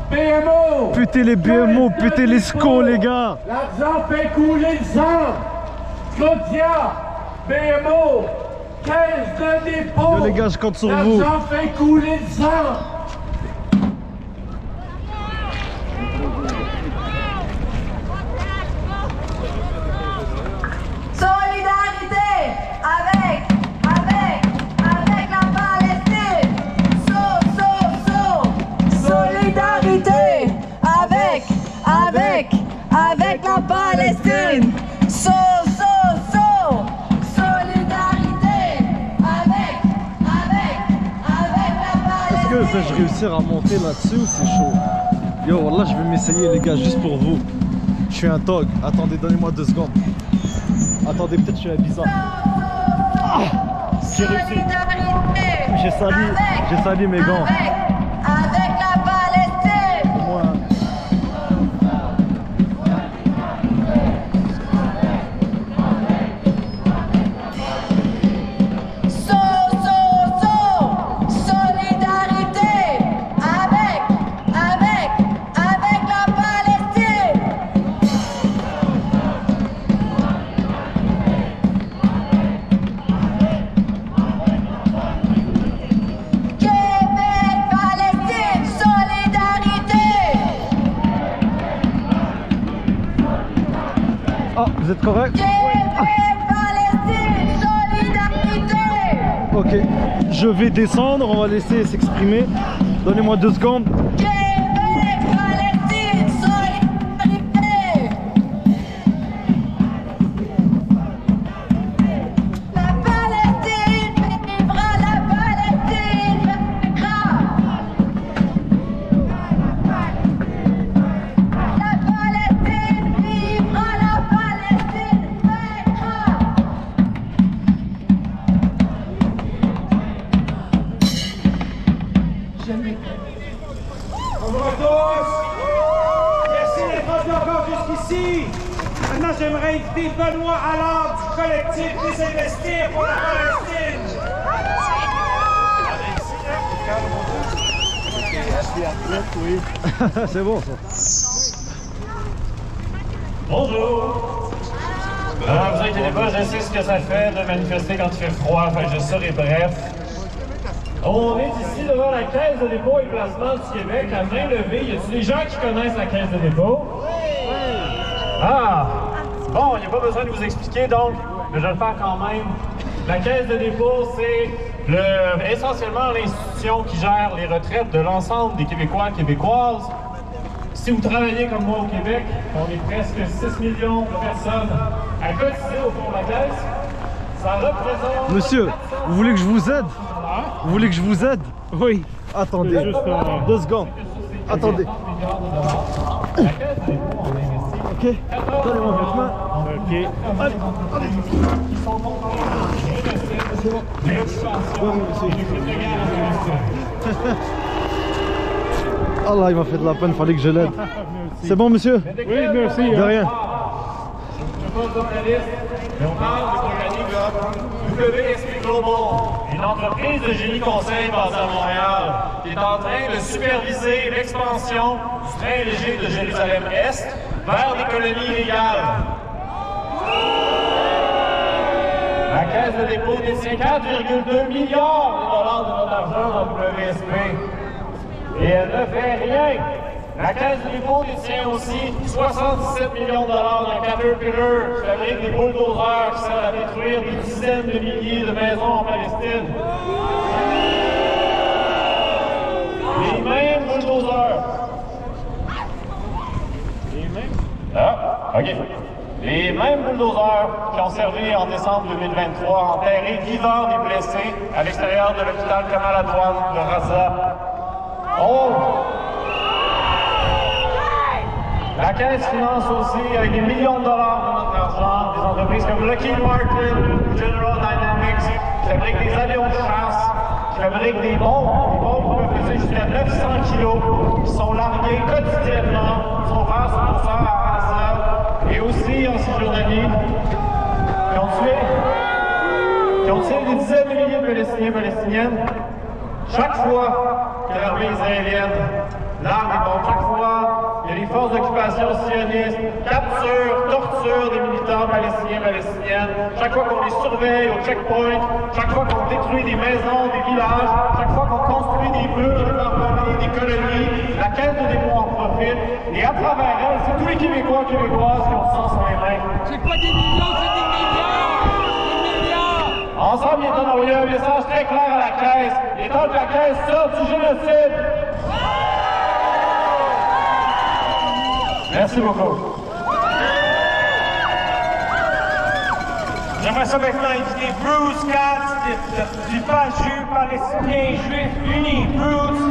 BMO! Putez les BMO, putez les SCO les gars! L'argent fait couler le sang! Scotia! BMO! Caisse de dépôt! Yo les gars, je compte sur vous! L'argent fait couler le sang! Avec la Palestine, solidarité, avec la Palestine. Est-ce que vais-je réussir à monter là-dessus ou c'est chaud? Yo, wallah, je vais m'essayer les gars, juste pour vous. Je suis un tog. Attendez, donnez-moi 2 secondes. Attendez, peut-être je suis un bizarre. Ah, j'ai réussi. J'ai sali mes gants. Avec la Palestine. Au moins. Vous êtes correct? Ok, je vais descendre, on va laisser s'exprimer. Donnez-moi 2 secondes. Bonjour à tous! Merci d'être venus encore jusqu'ici. Maintenant, j'aimerais inviter Benoît Allard du collectif Désinvestir pour la Palestine. C'est bon ça. Bonjour! Alors, vous inquiétez pas, je sais ce que ça fait de manifester quand il fait froid, fait que je serai bref. On est ici devant la Caisse de dépôt et placement du Québec, la main levée. Y a-t-il des gens qui connaissent la Caisse de dépôt? Ah! Bon, il n'y a pas besoin de vous expliquer, donc, mais je vais le faire quand même. La Caisse de dépôt, c'est essentiellement l'institution qui gère les retraites de l'ensemble des Québécois et Québécoises. Si vous travaillez comme moi au Québec, on est presque 6 millions de personnes à cotiser au fond de la caisse. Ça représente... Monsieur, vous voulez que je vous aide? Vous voulez que je vous aide? Oui. Attendez, juste 2 secondes. Attendez. Ok, donnez-moi votre main. Ok. Allez, allez. C'est bon. Oui, monsieur. Allah, il m'a fait de la peine, fallait que je l'aide. C'est bon, monsieur? Oui, merci. De rien. Je ne suis pas journaliste, mais on parle du organique WSP Global, une entreprise de génie conseil basée à Montréal, qui est en train de superviser l'expansion du train léger de Jérusalem-Est vers des colonies illégales. La Caisse de dépôt détient 4,2 milliards de dollars de notre argent dans WSP. Et elle ne fait rien. La Caisse de dépôt détient aussi 77 millions de dollars dans Caterpillar, qui fabrique des bulldozers qui servent à détruire des dizaines de milliers de maisons en Palestine. Les mêmes bulldozers. Les mêmes bulldozers qui ont servi en décembre 2023 à enterrer vivants des blessés à l'extérieur de l'hôpital Kamal Adwan de Raza. Oh! La Caisse finance aussi avec des millions de dollars de notre argent des entreprises comme Lockheed Martin, General Dynamics, qui fabriquent des avions de chasse, qui fabriquent des bombes qui peuvent peser jusqu'à 900 kilos, qui sont largués quotidiennement, qui sont face à Gaza, et aussi en Cisjordanie, qui ont tué des dizaines de milliers de Palestiniens et Palestiniennes. Chaque fois que l'armée israélienne largue des bombes, chaque fois que les forces d'occupation sionistes capturent, torturent des militants palestiniens et palestiniennes, chaque fois qu'on les surveille au checkpoint, chaque fois qu'on détruit des maisons, des villages, chaque fois qu'on construit des murs, des colonies, la Caisse de dépôt en profite, et à travers elle, c'est tous les Québécois et Québécoises qui ont le sang sur les mains. C'est pas des millions, c'est des milliards! Des milliards! Ensemble, il est envoyé un message très clair à la Caisse. Il est temps que la Caisse sorte du génocide. Merci beaucoup. J'aimerais ça maintenant inviter Bruce Katz du PAJU, Palestinien Juif Uni. Bruce.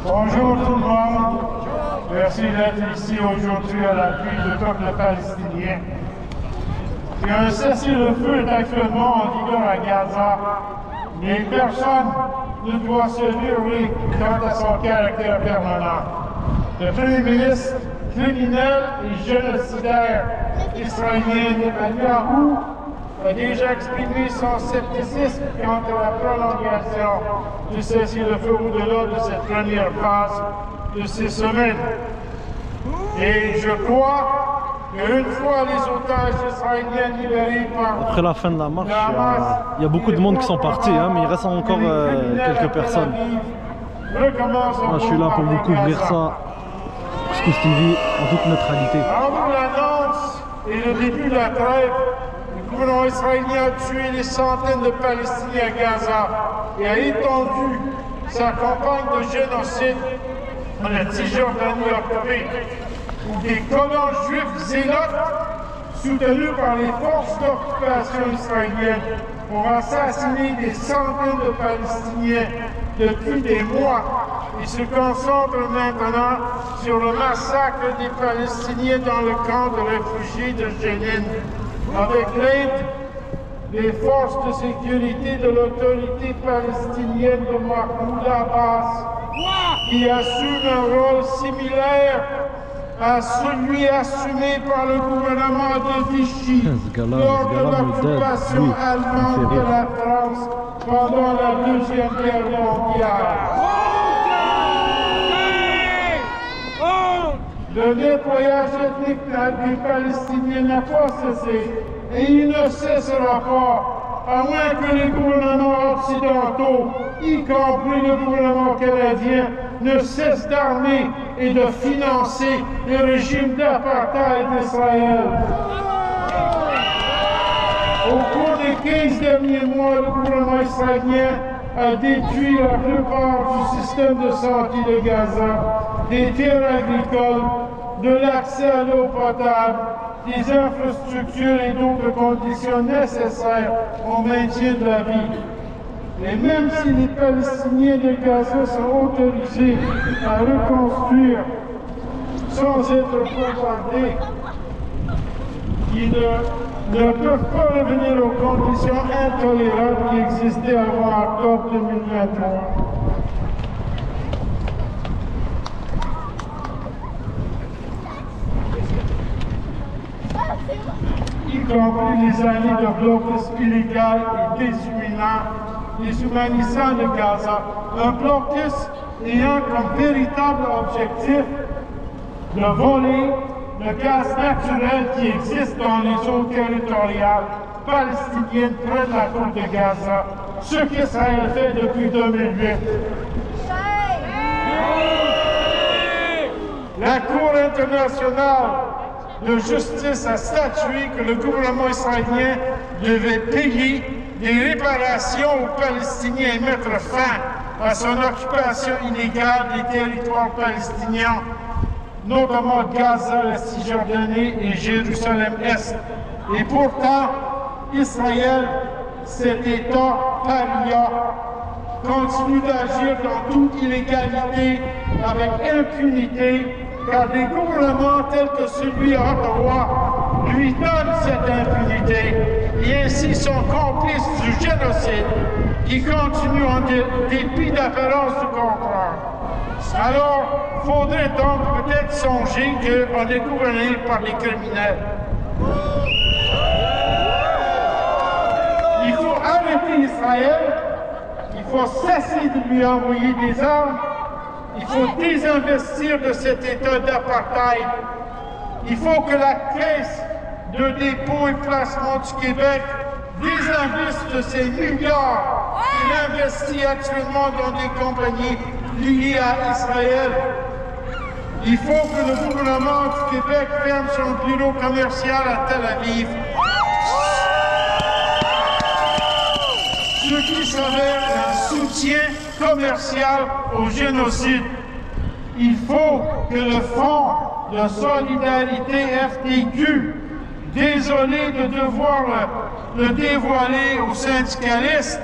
Bonjour tout le monde. Merci d'être ici aujourd'hui à l'appui du peuple palestinien. Un cessez-le-feu est actuellement en vigueur à Gaza, mais personne ne doit se leurrer quant à son caractère permanent. Le Premier ministre criminel et génocidaire israélien Netanyahou a déjà exprimé son scepticisme quant à la prolongation du cessez-le-feu au-delà de cette première phase de ces semaines. Et je crois qu'une fois les otages israéliens libérés par... Après la fin de la marche, il y a beaucoup de monde qui sont partis, hein, mais il reste encore quelques personnes. Moi, je suis là pour vous couvrir ça, Couscous TV, en toute neutralité. Avant l'annonce et le début de la trêve, le gouvernement israélien a tué des centaines de Palestiniens à Gaza et a étendu sa campagne de génocide dans la Cisjordanie occupée, où des colons juifs zélotes, soutenus par les forces d'occupation israéliennes, ont assassiné des centaines de Palestiniens depuis des mois et se concentrent maintenant sur le massacre des Palestiniens dans le camp de réfugiés de Jenin, avec l'aide des forces de sécurité de l'autorité palestinienne de Mahmoud Abbas, qui assume un rôle similaire à celui assumé par le gouvernement de Vichy lors de l'occupation allemande de la France pendant la Deuxième Guerre mondiale. Le nettoyage ethnique des Palestiniens n'a pas cessé et il ne cessera pas, à moins que les gouvernements occidentaux, y compris le gouvernement canadien, ne cessent d'armer et de financer le régime d'apartheid d'Israël. Au cours des 15 derniers mois, le gouvernement israélien a détruit la plupart du système de santé de Gaza, des terres agricoles, de l'accès à l'eau potable, des infrastructures et d'autres conditions nécessaires au maintien de la vie. Et même si les Palestiniens de Gaza sont autorisés à reconstruire sans être bombardés, ils ne peuvent pas revenir aux conditions intolérables qui existaient avant octobre 2023. Y compris les années de blocus illégal et déshumanisant de Gaza. Un blocus ayant comme véritable objectif de voler le gaz naturel qui existe dans les eaux territoriales palestiniennes près de la côte de Gaza, ce qu'Israël fait depuis 2008. La Cour internationale de justice a statué que le gouvernement israélien devait payer des réparations aux Palestiniens et mettre fin à son occupation illégale des territoires palestiniens, notamment Gaza, la Cisjordanie et Jérusalem-Est. Et pourtant, Israël, cet État paria, continue d'agir dans toute illégalité, avec impunité, car des gouvernements tels que celui à Ottawa lui donnent cette impunité et ainsi sont complices du génocide qui continue en dépit d'apparence du contraire. Alors, faudrait donc peut-être songer qu'on est gouverné par des criminels. Il faut arrêter Israël, il faut cesser de lui envoyer des armes, il faut désinvestir de cet état d'apartheid. Il faut que la Caisse de dépôt et placement du Québec désinvestisse ces milliards qu'il investit actuellement dans des compagnies liées à Israël. Il faut que le gouvernement du Québec ferme son bureau commercial à Tel Aviv. Ce qui s'avère un soutien commercial au génocide. Il faut que le Fonds de solidarité FTQ, désolé de devoir le dévoiler aux syndicalistes,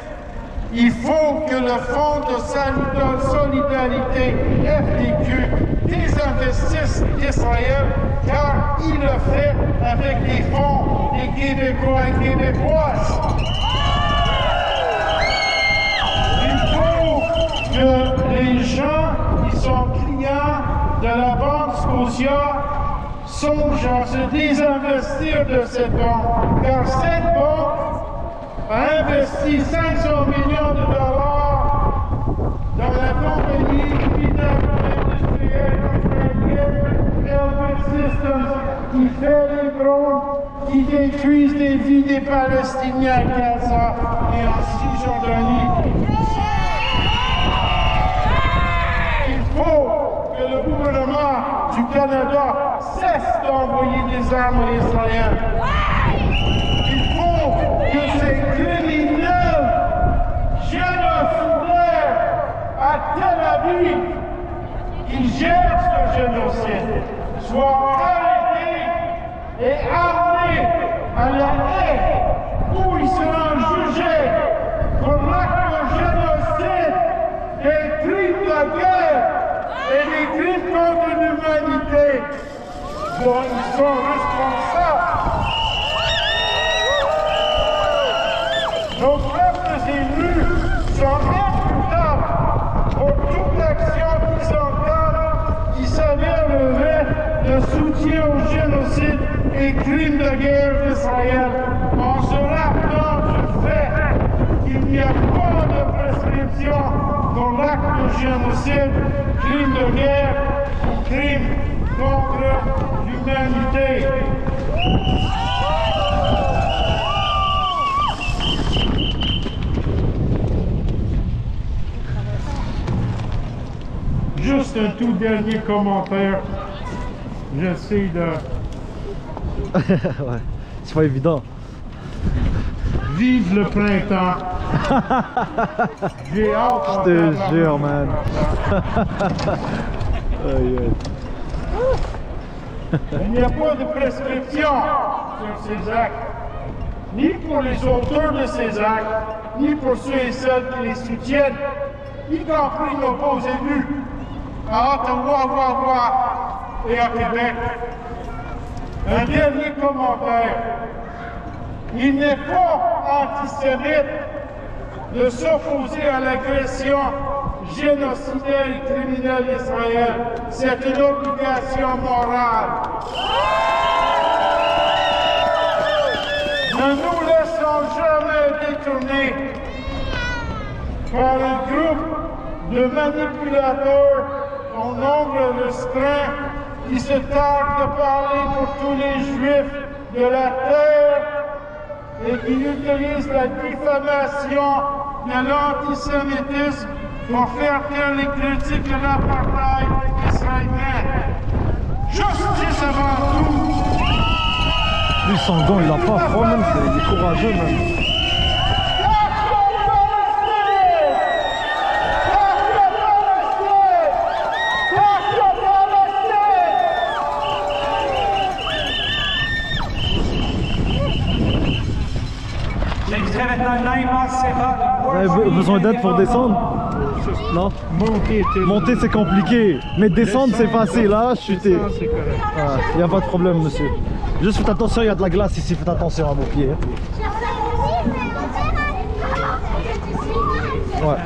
il faut que le Fonds de solidarité FTQ désinvestisse d'Israël, car il le fait avec les fonds des Québécois et Québécoises. Que les gens qui sont clients de la Banque Scotia songent à se désinvestir de cette banque, car cette banque a investi 500 millions de dollars dans la compagnie militaire industrielle israélienne Elbit Systems, qui fait les drones qui détruisent les vies des Palestiniens à Gaza et en Cisjordanie. Il faut que le gouvernement du Canada cesse d'envoyer des armes à Israël. Il faut que ces criminels génocidaires à Tel Aviv qui gèrent ce génocide soient arrêtés et amenés à la haie où ils seront jugés pour l'acte de génocide, des crimes de guerre et des crimes contre l'humanité dont ils sont responsables. Nos peuples élus sont imputables pour toute action qu'ils entendent qui s'avère le soutien au génocide et crimes de guerre d'Israël, en se rappelant du fait qu'il n'y a pas de prescription pour l'acte de génocide, crime de guerre ou crime contre l'humanité. Juste un tout dernier commentaire. J'essaie de... Ouais, c'est pas évident. Vive le printemps! J'ai hâte. Je te jure, man. Aïe, aïe. Il n'y a pas de prescription sur ces actes, ni pour les auteurs de ces actes, ni pour ceux et celles qui les soutiennent, y compris nos beaux élus, à Ottawa, et à Québec. Un dernier commentaire. Il n'est pas antisémite de s'opposer à l'agression génocidaire et criminelle d'Israël. C'est une obligation morale. Ne nous laissons jamais détourner par un groupe de manipulateurs au nombre restreint qui se targuent de parler pour tous les Juifs de la terre et qui utilisent la diffamation de l'antisémitisme pour faire taire les critiques de l'apartheid israélien. Justice avant tout! Lui, son gant, il a pas froid, même, il est courageux, même. Vous avez besoin d'aide pour descendre? Non? Monter c'est compliqué, mais descendre c'est facile, là, chuter. Il n'y a pas de problème, monsieur. Juste faites attention, il y a de la glace ici, faites attention à vos pieds. Ouais.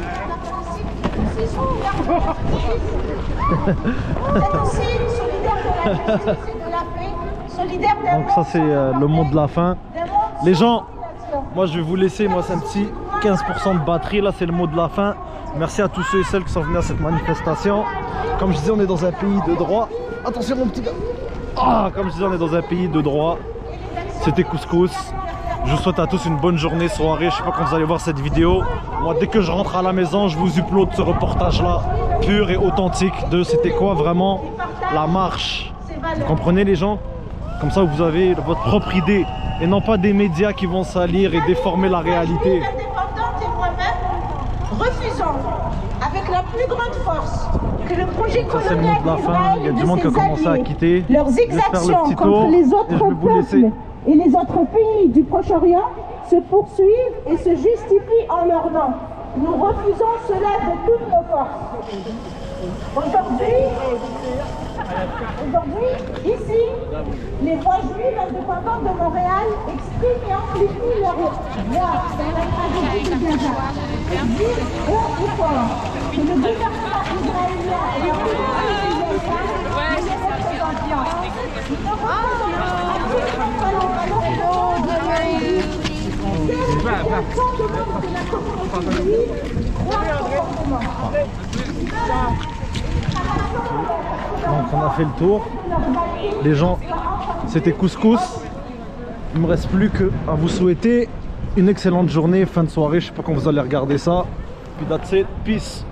Donc ça c'est le mot de la fin. Les gens, moi je vais vous laisser, moi c'est un petit 15% de batterie, là c'est le mot de la fin. Merci à tous ceux et celles qui sont venus à cette manifestation. Comme je disais, on est dans un pays de droit. Attention mon petit gars. Ah, comme je disais, on est dans un pays de droit. C'était Couscous. Je vous souhaite à tous une bonne journée, soirée. Je sais pas quand vous allez voir cette vidéo. Moi, dès que je rentre à la maison, je vous upload ce reportage-là, pur et authentique, de c'était quoi vraiment la marche. Vous comprenez les gens? Comme ça, vous avez votre propre idée. Et non pas des médias qui vont salir et déformer la réalité. Refusons avec la plus grande force que le projet colonial c'est le mot de la fin. Il y a du monde qui a commencé à quitter. Leurs exactions contre les autres peuples et les autres pays du Proche-Orient se poursuivent et se justifient en leur nom. Nous refusons cela de toutes nos forces. Aujourd'hui, ici, les voix juives indépendantes de Montréal expriment et amplifient leur voix dans la tragédie de Gaza. Dire haut et fort que le gouvernement israélien et le gouvernement Donc on a fait le tour. Les gens, c'était Couscous. Il me reste plus que à vous souhaiter une excellente journée, fin de soirée. Je sais pas quand vous allez regarder ça. Puis that's it. Peace.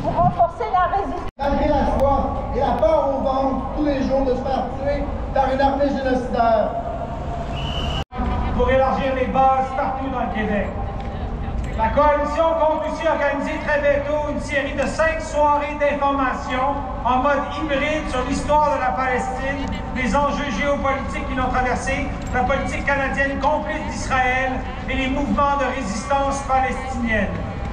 Pour renforcer la résistance. Malgré la soif et la peur au ventre tous les jours de se faire tuer par une armée génocidaire. Pour élargir les bases partout dans le Québec. La coalition compte aussi organiser très bientôt une série de 5 soirées d'information en mode hybride sur l'histoire de la Palestine, les enjeux géopolitiques qui l'ont traversé, la politique canadienne complice d'Israël et les mouvements de résistance palestinienne.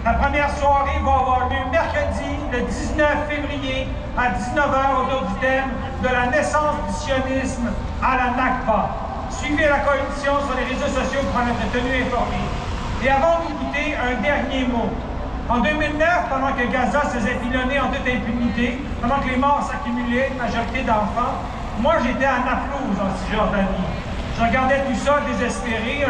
La première soirée va avoir lieu mercredi, le 19 février, à 19h autour du thème de la naissance du sionisme à la Nakba. Suivez la coalition sur les réseaux sociaux pour en être tenu informé. Et avant de vous goûter, un dernier mot. En 2009, pendant que Gaza se faisait pilonner en toute impunité, pendant que les morts s'accumulaient, une majorité d'enfants, moi j'étais à Naplouse, en Cisjordanie. Je regardais tout ça désespéré.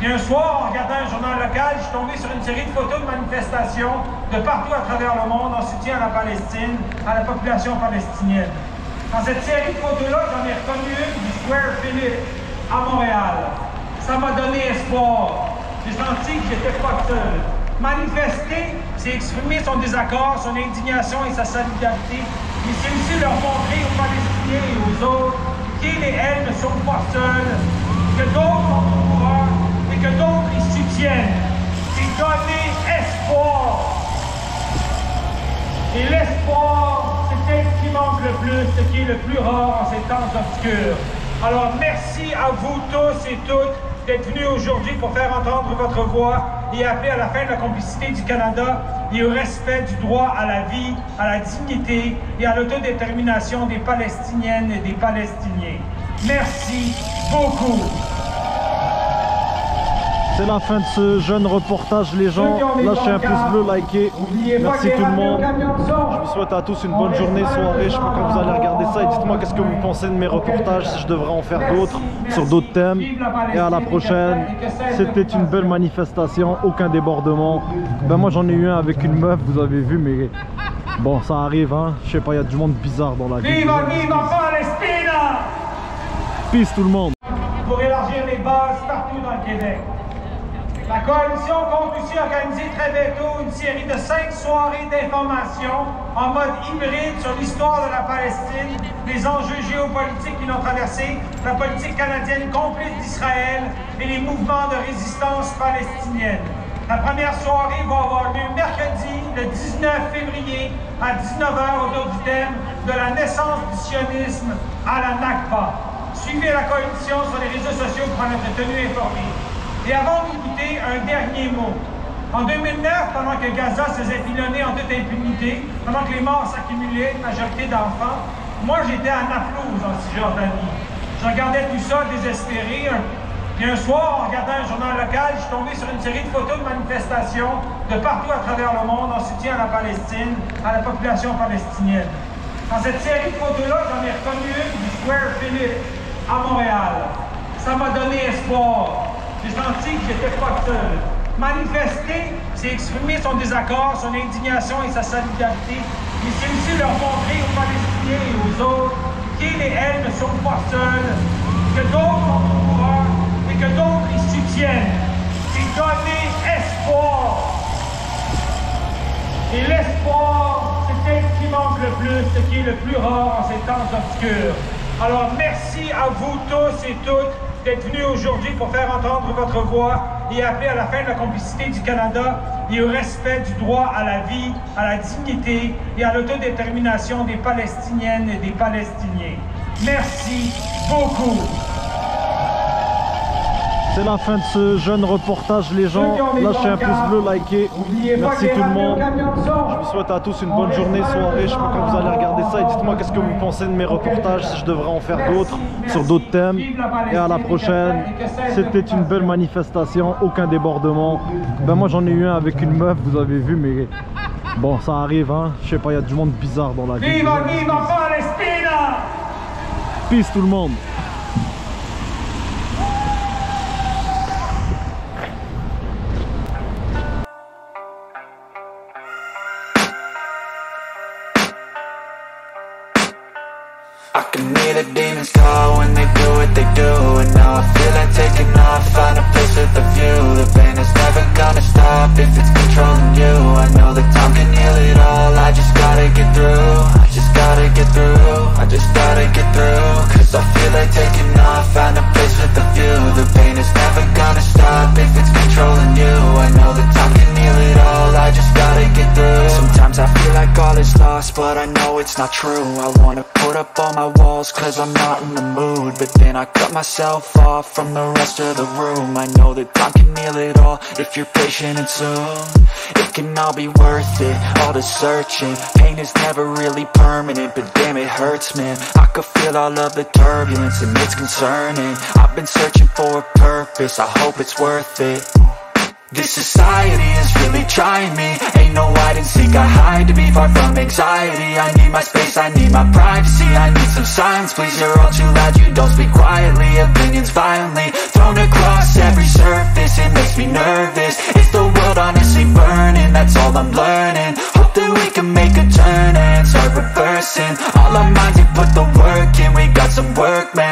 Et un soir, en regardant un journal local, je suis tombé sur une série de photos de manifestations de partout à travers le monde en soutien à la Palestine, à la population palestinienne. Dans cette série de photos-là, j'en ai reconnu une du Square Philippe à Montréal. Ça m'a donné espoir. J'ai senti que j'étais pas seul. Manifester, c'est exprimer son désaccord, son indignation et sa solidarité, mais c'est aussi leur montrer aux Palestiniens et aux autres qu'ils et elles ne sont pas seuls, que d'autres ont le pouvoir et que d'autres y soutiennent. C'est donner espoir. Et l'espoir, c'est peut-être ce qui manque le plus, ce qui est le plus rare en ces temps obscurs. Alors merci à vous tous et toutes d'être venus aujourd'hui pour faire entendre votre voix et appeler à la fin de la complicité du Canada et au respect du droit à la vie, à la dignité et à l'autodétermination des Palestiniennes et des Palestiniens. Merci beaucoup. C'est la fin de ce jeune reportage, les gens. Lâchez un pouce bleu, likez. Merci tout le monde. Je vous souhaite à tous une bonne journée, soirée. Je sais pas quand vous allez regarder ça. Et dites-moi qu'est-ce que vous pensez de mes reportages, si je devrais en faire d'autres, sur d'autres thèmes. Et à la prochaine. C'était une belle manifestation, aucun débordement. Ben moi j'en ai eu un avec une meuf, vous avez vu, mais bon, ça arrive, hein. Je sais pas, il y a du monde bizarre dans la vie. Viva, viva Palestina! Peace tout le monde. Pour élargir les bases partout dans le Québec. La coalition compte aussi organiser très bientôt une série de 5 soirées d'information en mode hybride sur l'histoire de la Palestine, les enjeux géopolitiques qui l'ont traversée, la politique canadienne complice d'Israël et les mouvements de résistance palestinienne. La première soirée va avoir lieu mercredi, le 19 février, à 19h autour du thème de la naissance du sionisme à la Nakba. Suivez la coalition sur les réseaux sociaux pour en être tenu informé. Et avant de vous goûter, un dernier mot. En 2009, pendant que Gaza se faisait pilonner en toute impunité, pendant que les morts s'accumulaient, une majorité d'enfants, moi j'étais à Naplouse, en Cisjordanie. Je regardais tout ça désespéré. Et un soir, en regardant un journal local, je suis tombé sur une série de photos de manifestations de partout à travers le monde en soutien à la Palestine, à la population palestinienne. Dans cette série de photos-là, j'en ai reconnu une du Square Philippe à Montréal. Ça m'a donné espoir. J'ai senti que j'étais pas seul. Manifester, c'est exprimer son désaccord, son indignation et sa solidarité, mais c'est aussi leur montrer aux Palestiniens et aux autres qu'ils et elles ne sont pas seuls, que d'autres ont le pouvoir et que d'autres y soutiennent. C'est donner espoir. Et l'espoir, c'est peut-être ce qui manque le plus, ce qui est le plus rare en ces temps obscurs. Alors merci à vous tous et toutes d'être venus aujourd'hui pour faire entendre votre voix et appeler à la fin de la complicité du Canada et au respect du droit à la vie, à la dignité et à l'autodétermination des Palestiniennes et des Palestiniens. Merci beaucoup. C'est la fin de ce jeune reportage, les gens. Lâchez un pouce bleu, likez. Merci tout le monde. Je vous souhaite à tous une bonne journée, soirée. Je sais pas quand vous allez regarder ça. Et dites-moi qu'est-ce que vous pensez de mes reportages, si je devrais en faire d'autres, sur d'autres thèmes. Et à la prochaine. C'était une belle manifestation, aucun débordement. Ben moi j'en ai eu un avec une meuf, vous avez vu, mais bon, ça arrive, hein. Je sais pas, il y a du monde bizarre dans la vie. Viva, viva Palestina! Peace tout le monde. I can hear the demons call when they do what they do. And now I feel like taking off, find a place with a view. The pain is never gonna stop if it's controlling you. I know that time can heal it all, I just gotta get through. I just gotta get through, I just gotta get through. Cause I feel like taking off, find a place with a view. The pain is never gonna stop if it's controlling you. I know that time can heal it all, I just gotta get through. Sometimes I feel like all is lost, but I know it's not true. I wanna put up all my walls cause I'm not in the mood, but then I cut myself off from the rest of the room. I know that time can heal it all if you're patient and soon. It can all be worth it, all the searching. Pain is never really permanent, but damn it hurts, man. I could feel all of the turbulence and it's concerning. I've been searching for a purpose, I hope it's worth it. This society is really trying me. Ain't no hide and seek, I hide to be far from anxiety. I need my space, I need my privacy, I need some silence, please. You're all too loud, you don't speak quietly. Opinions violently thrown across every surface, it makes me nervous. Is the world honestly burning? That's all I'm learning. Hope that we can make a turn and start reversing all our minds and put the work some work, man.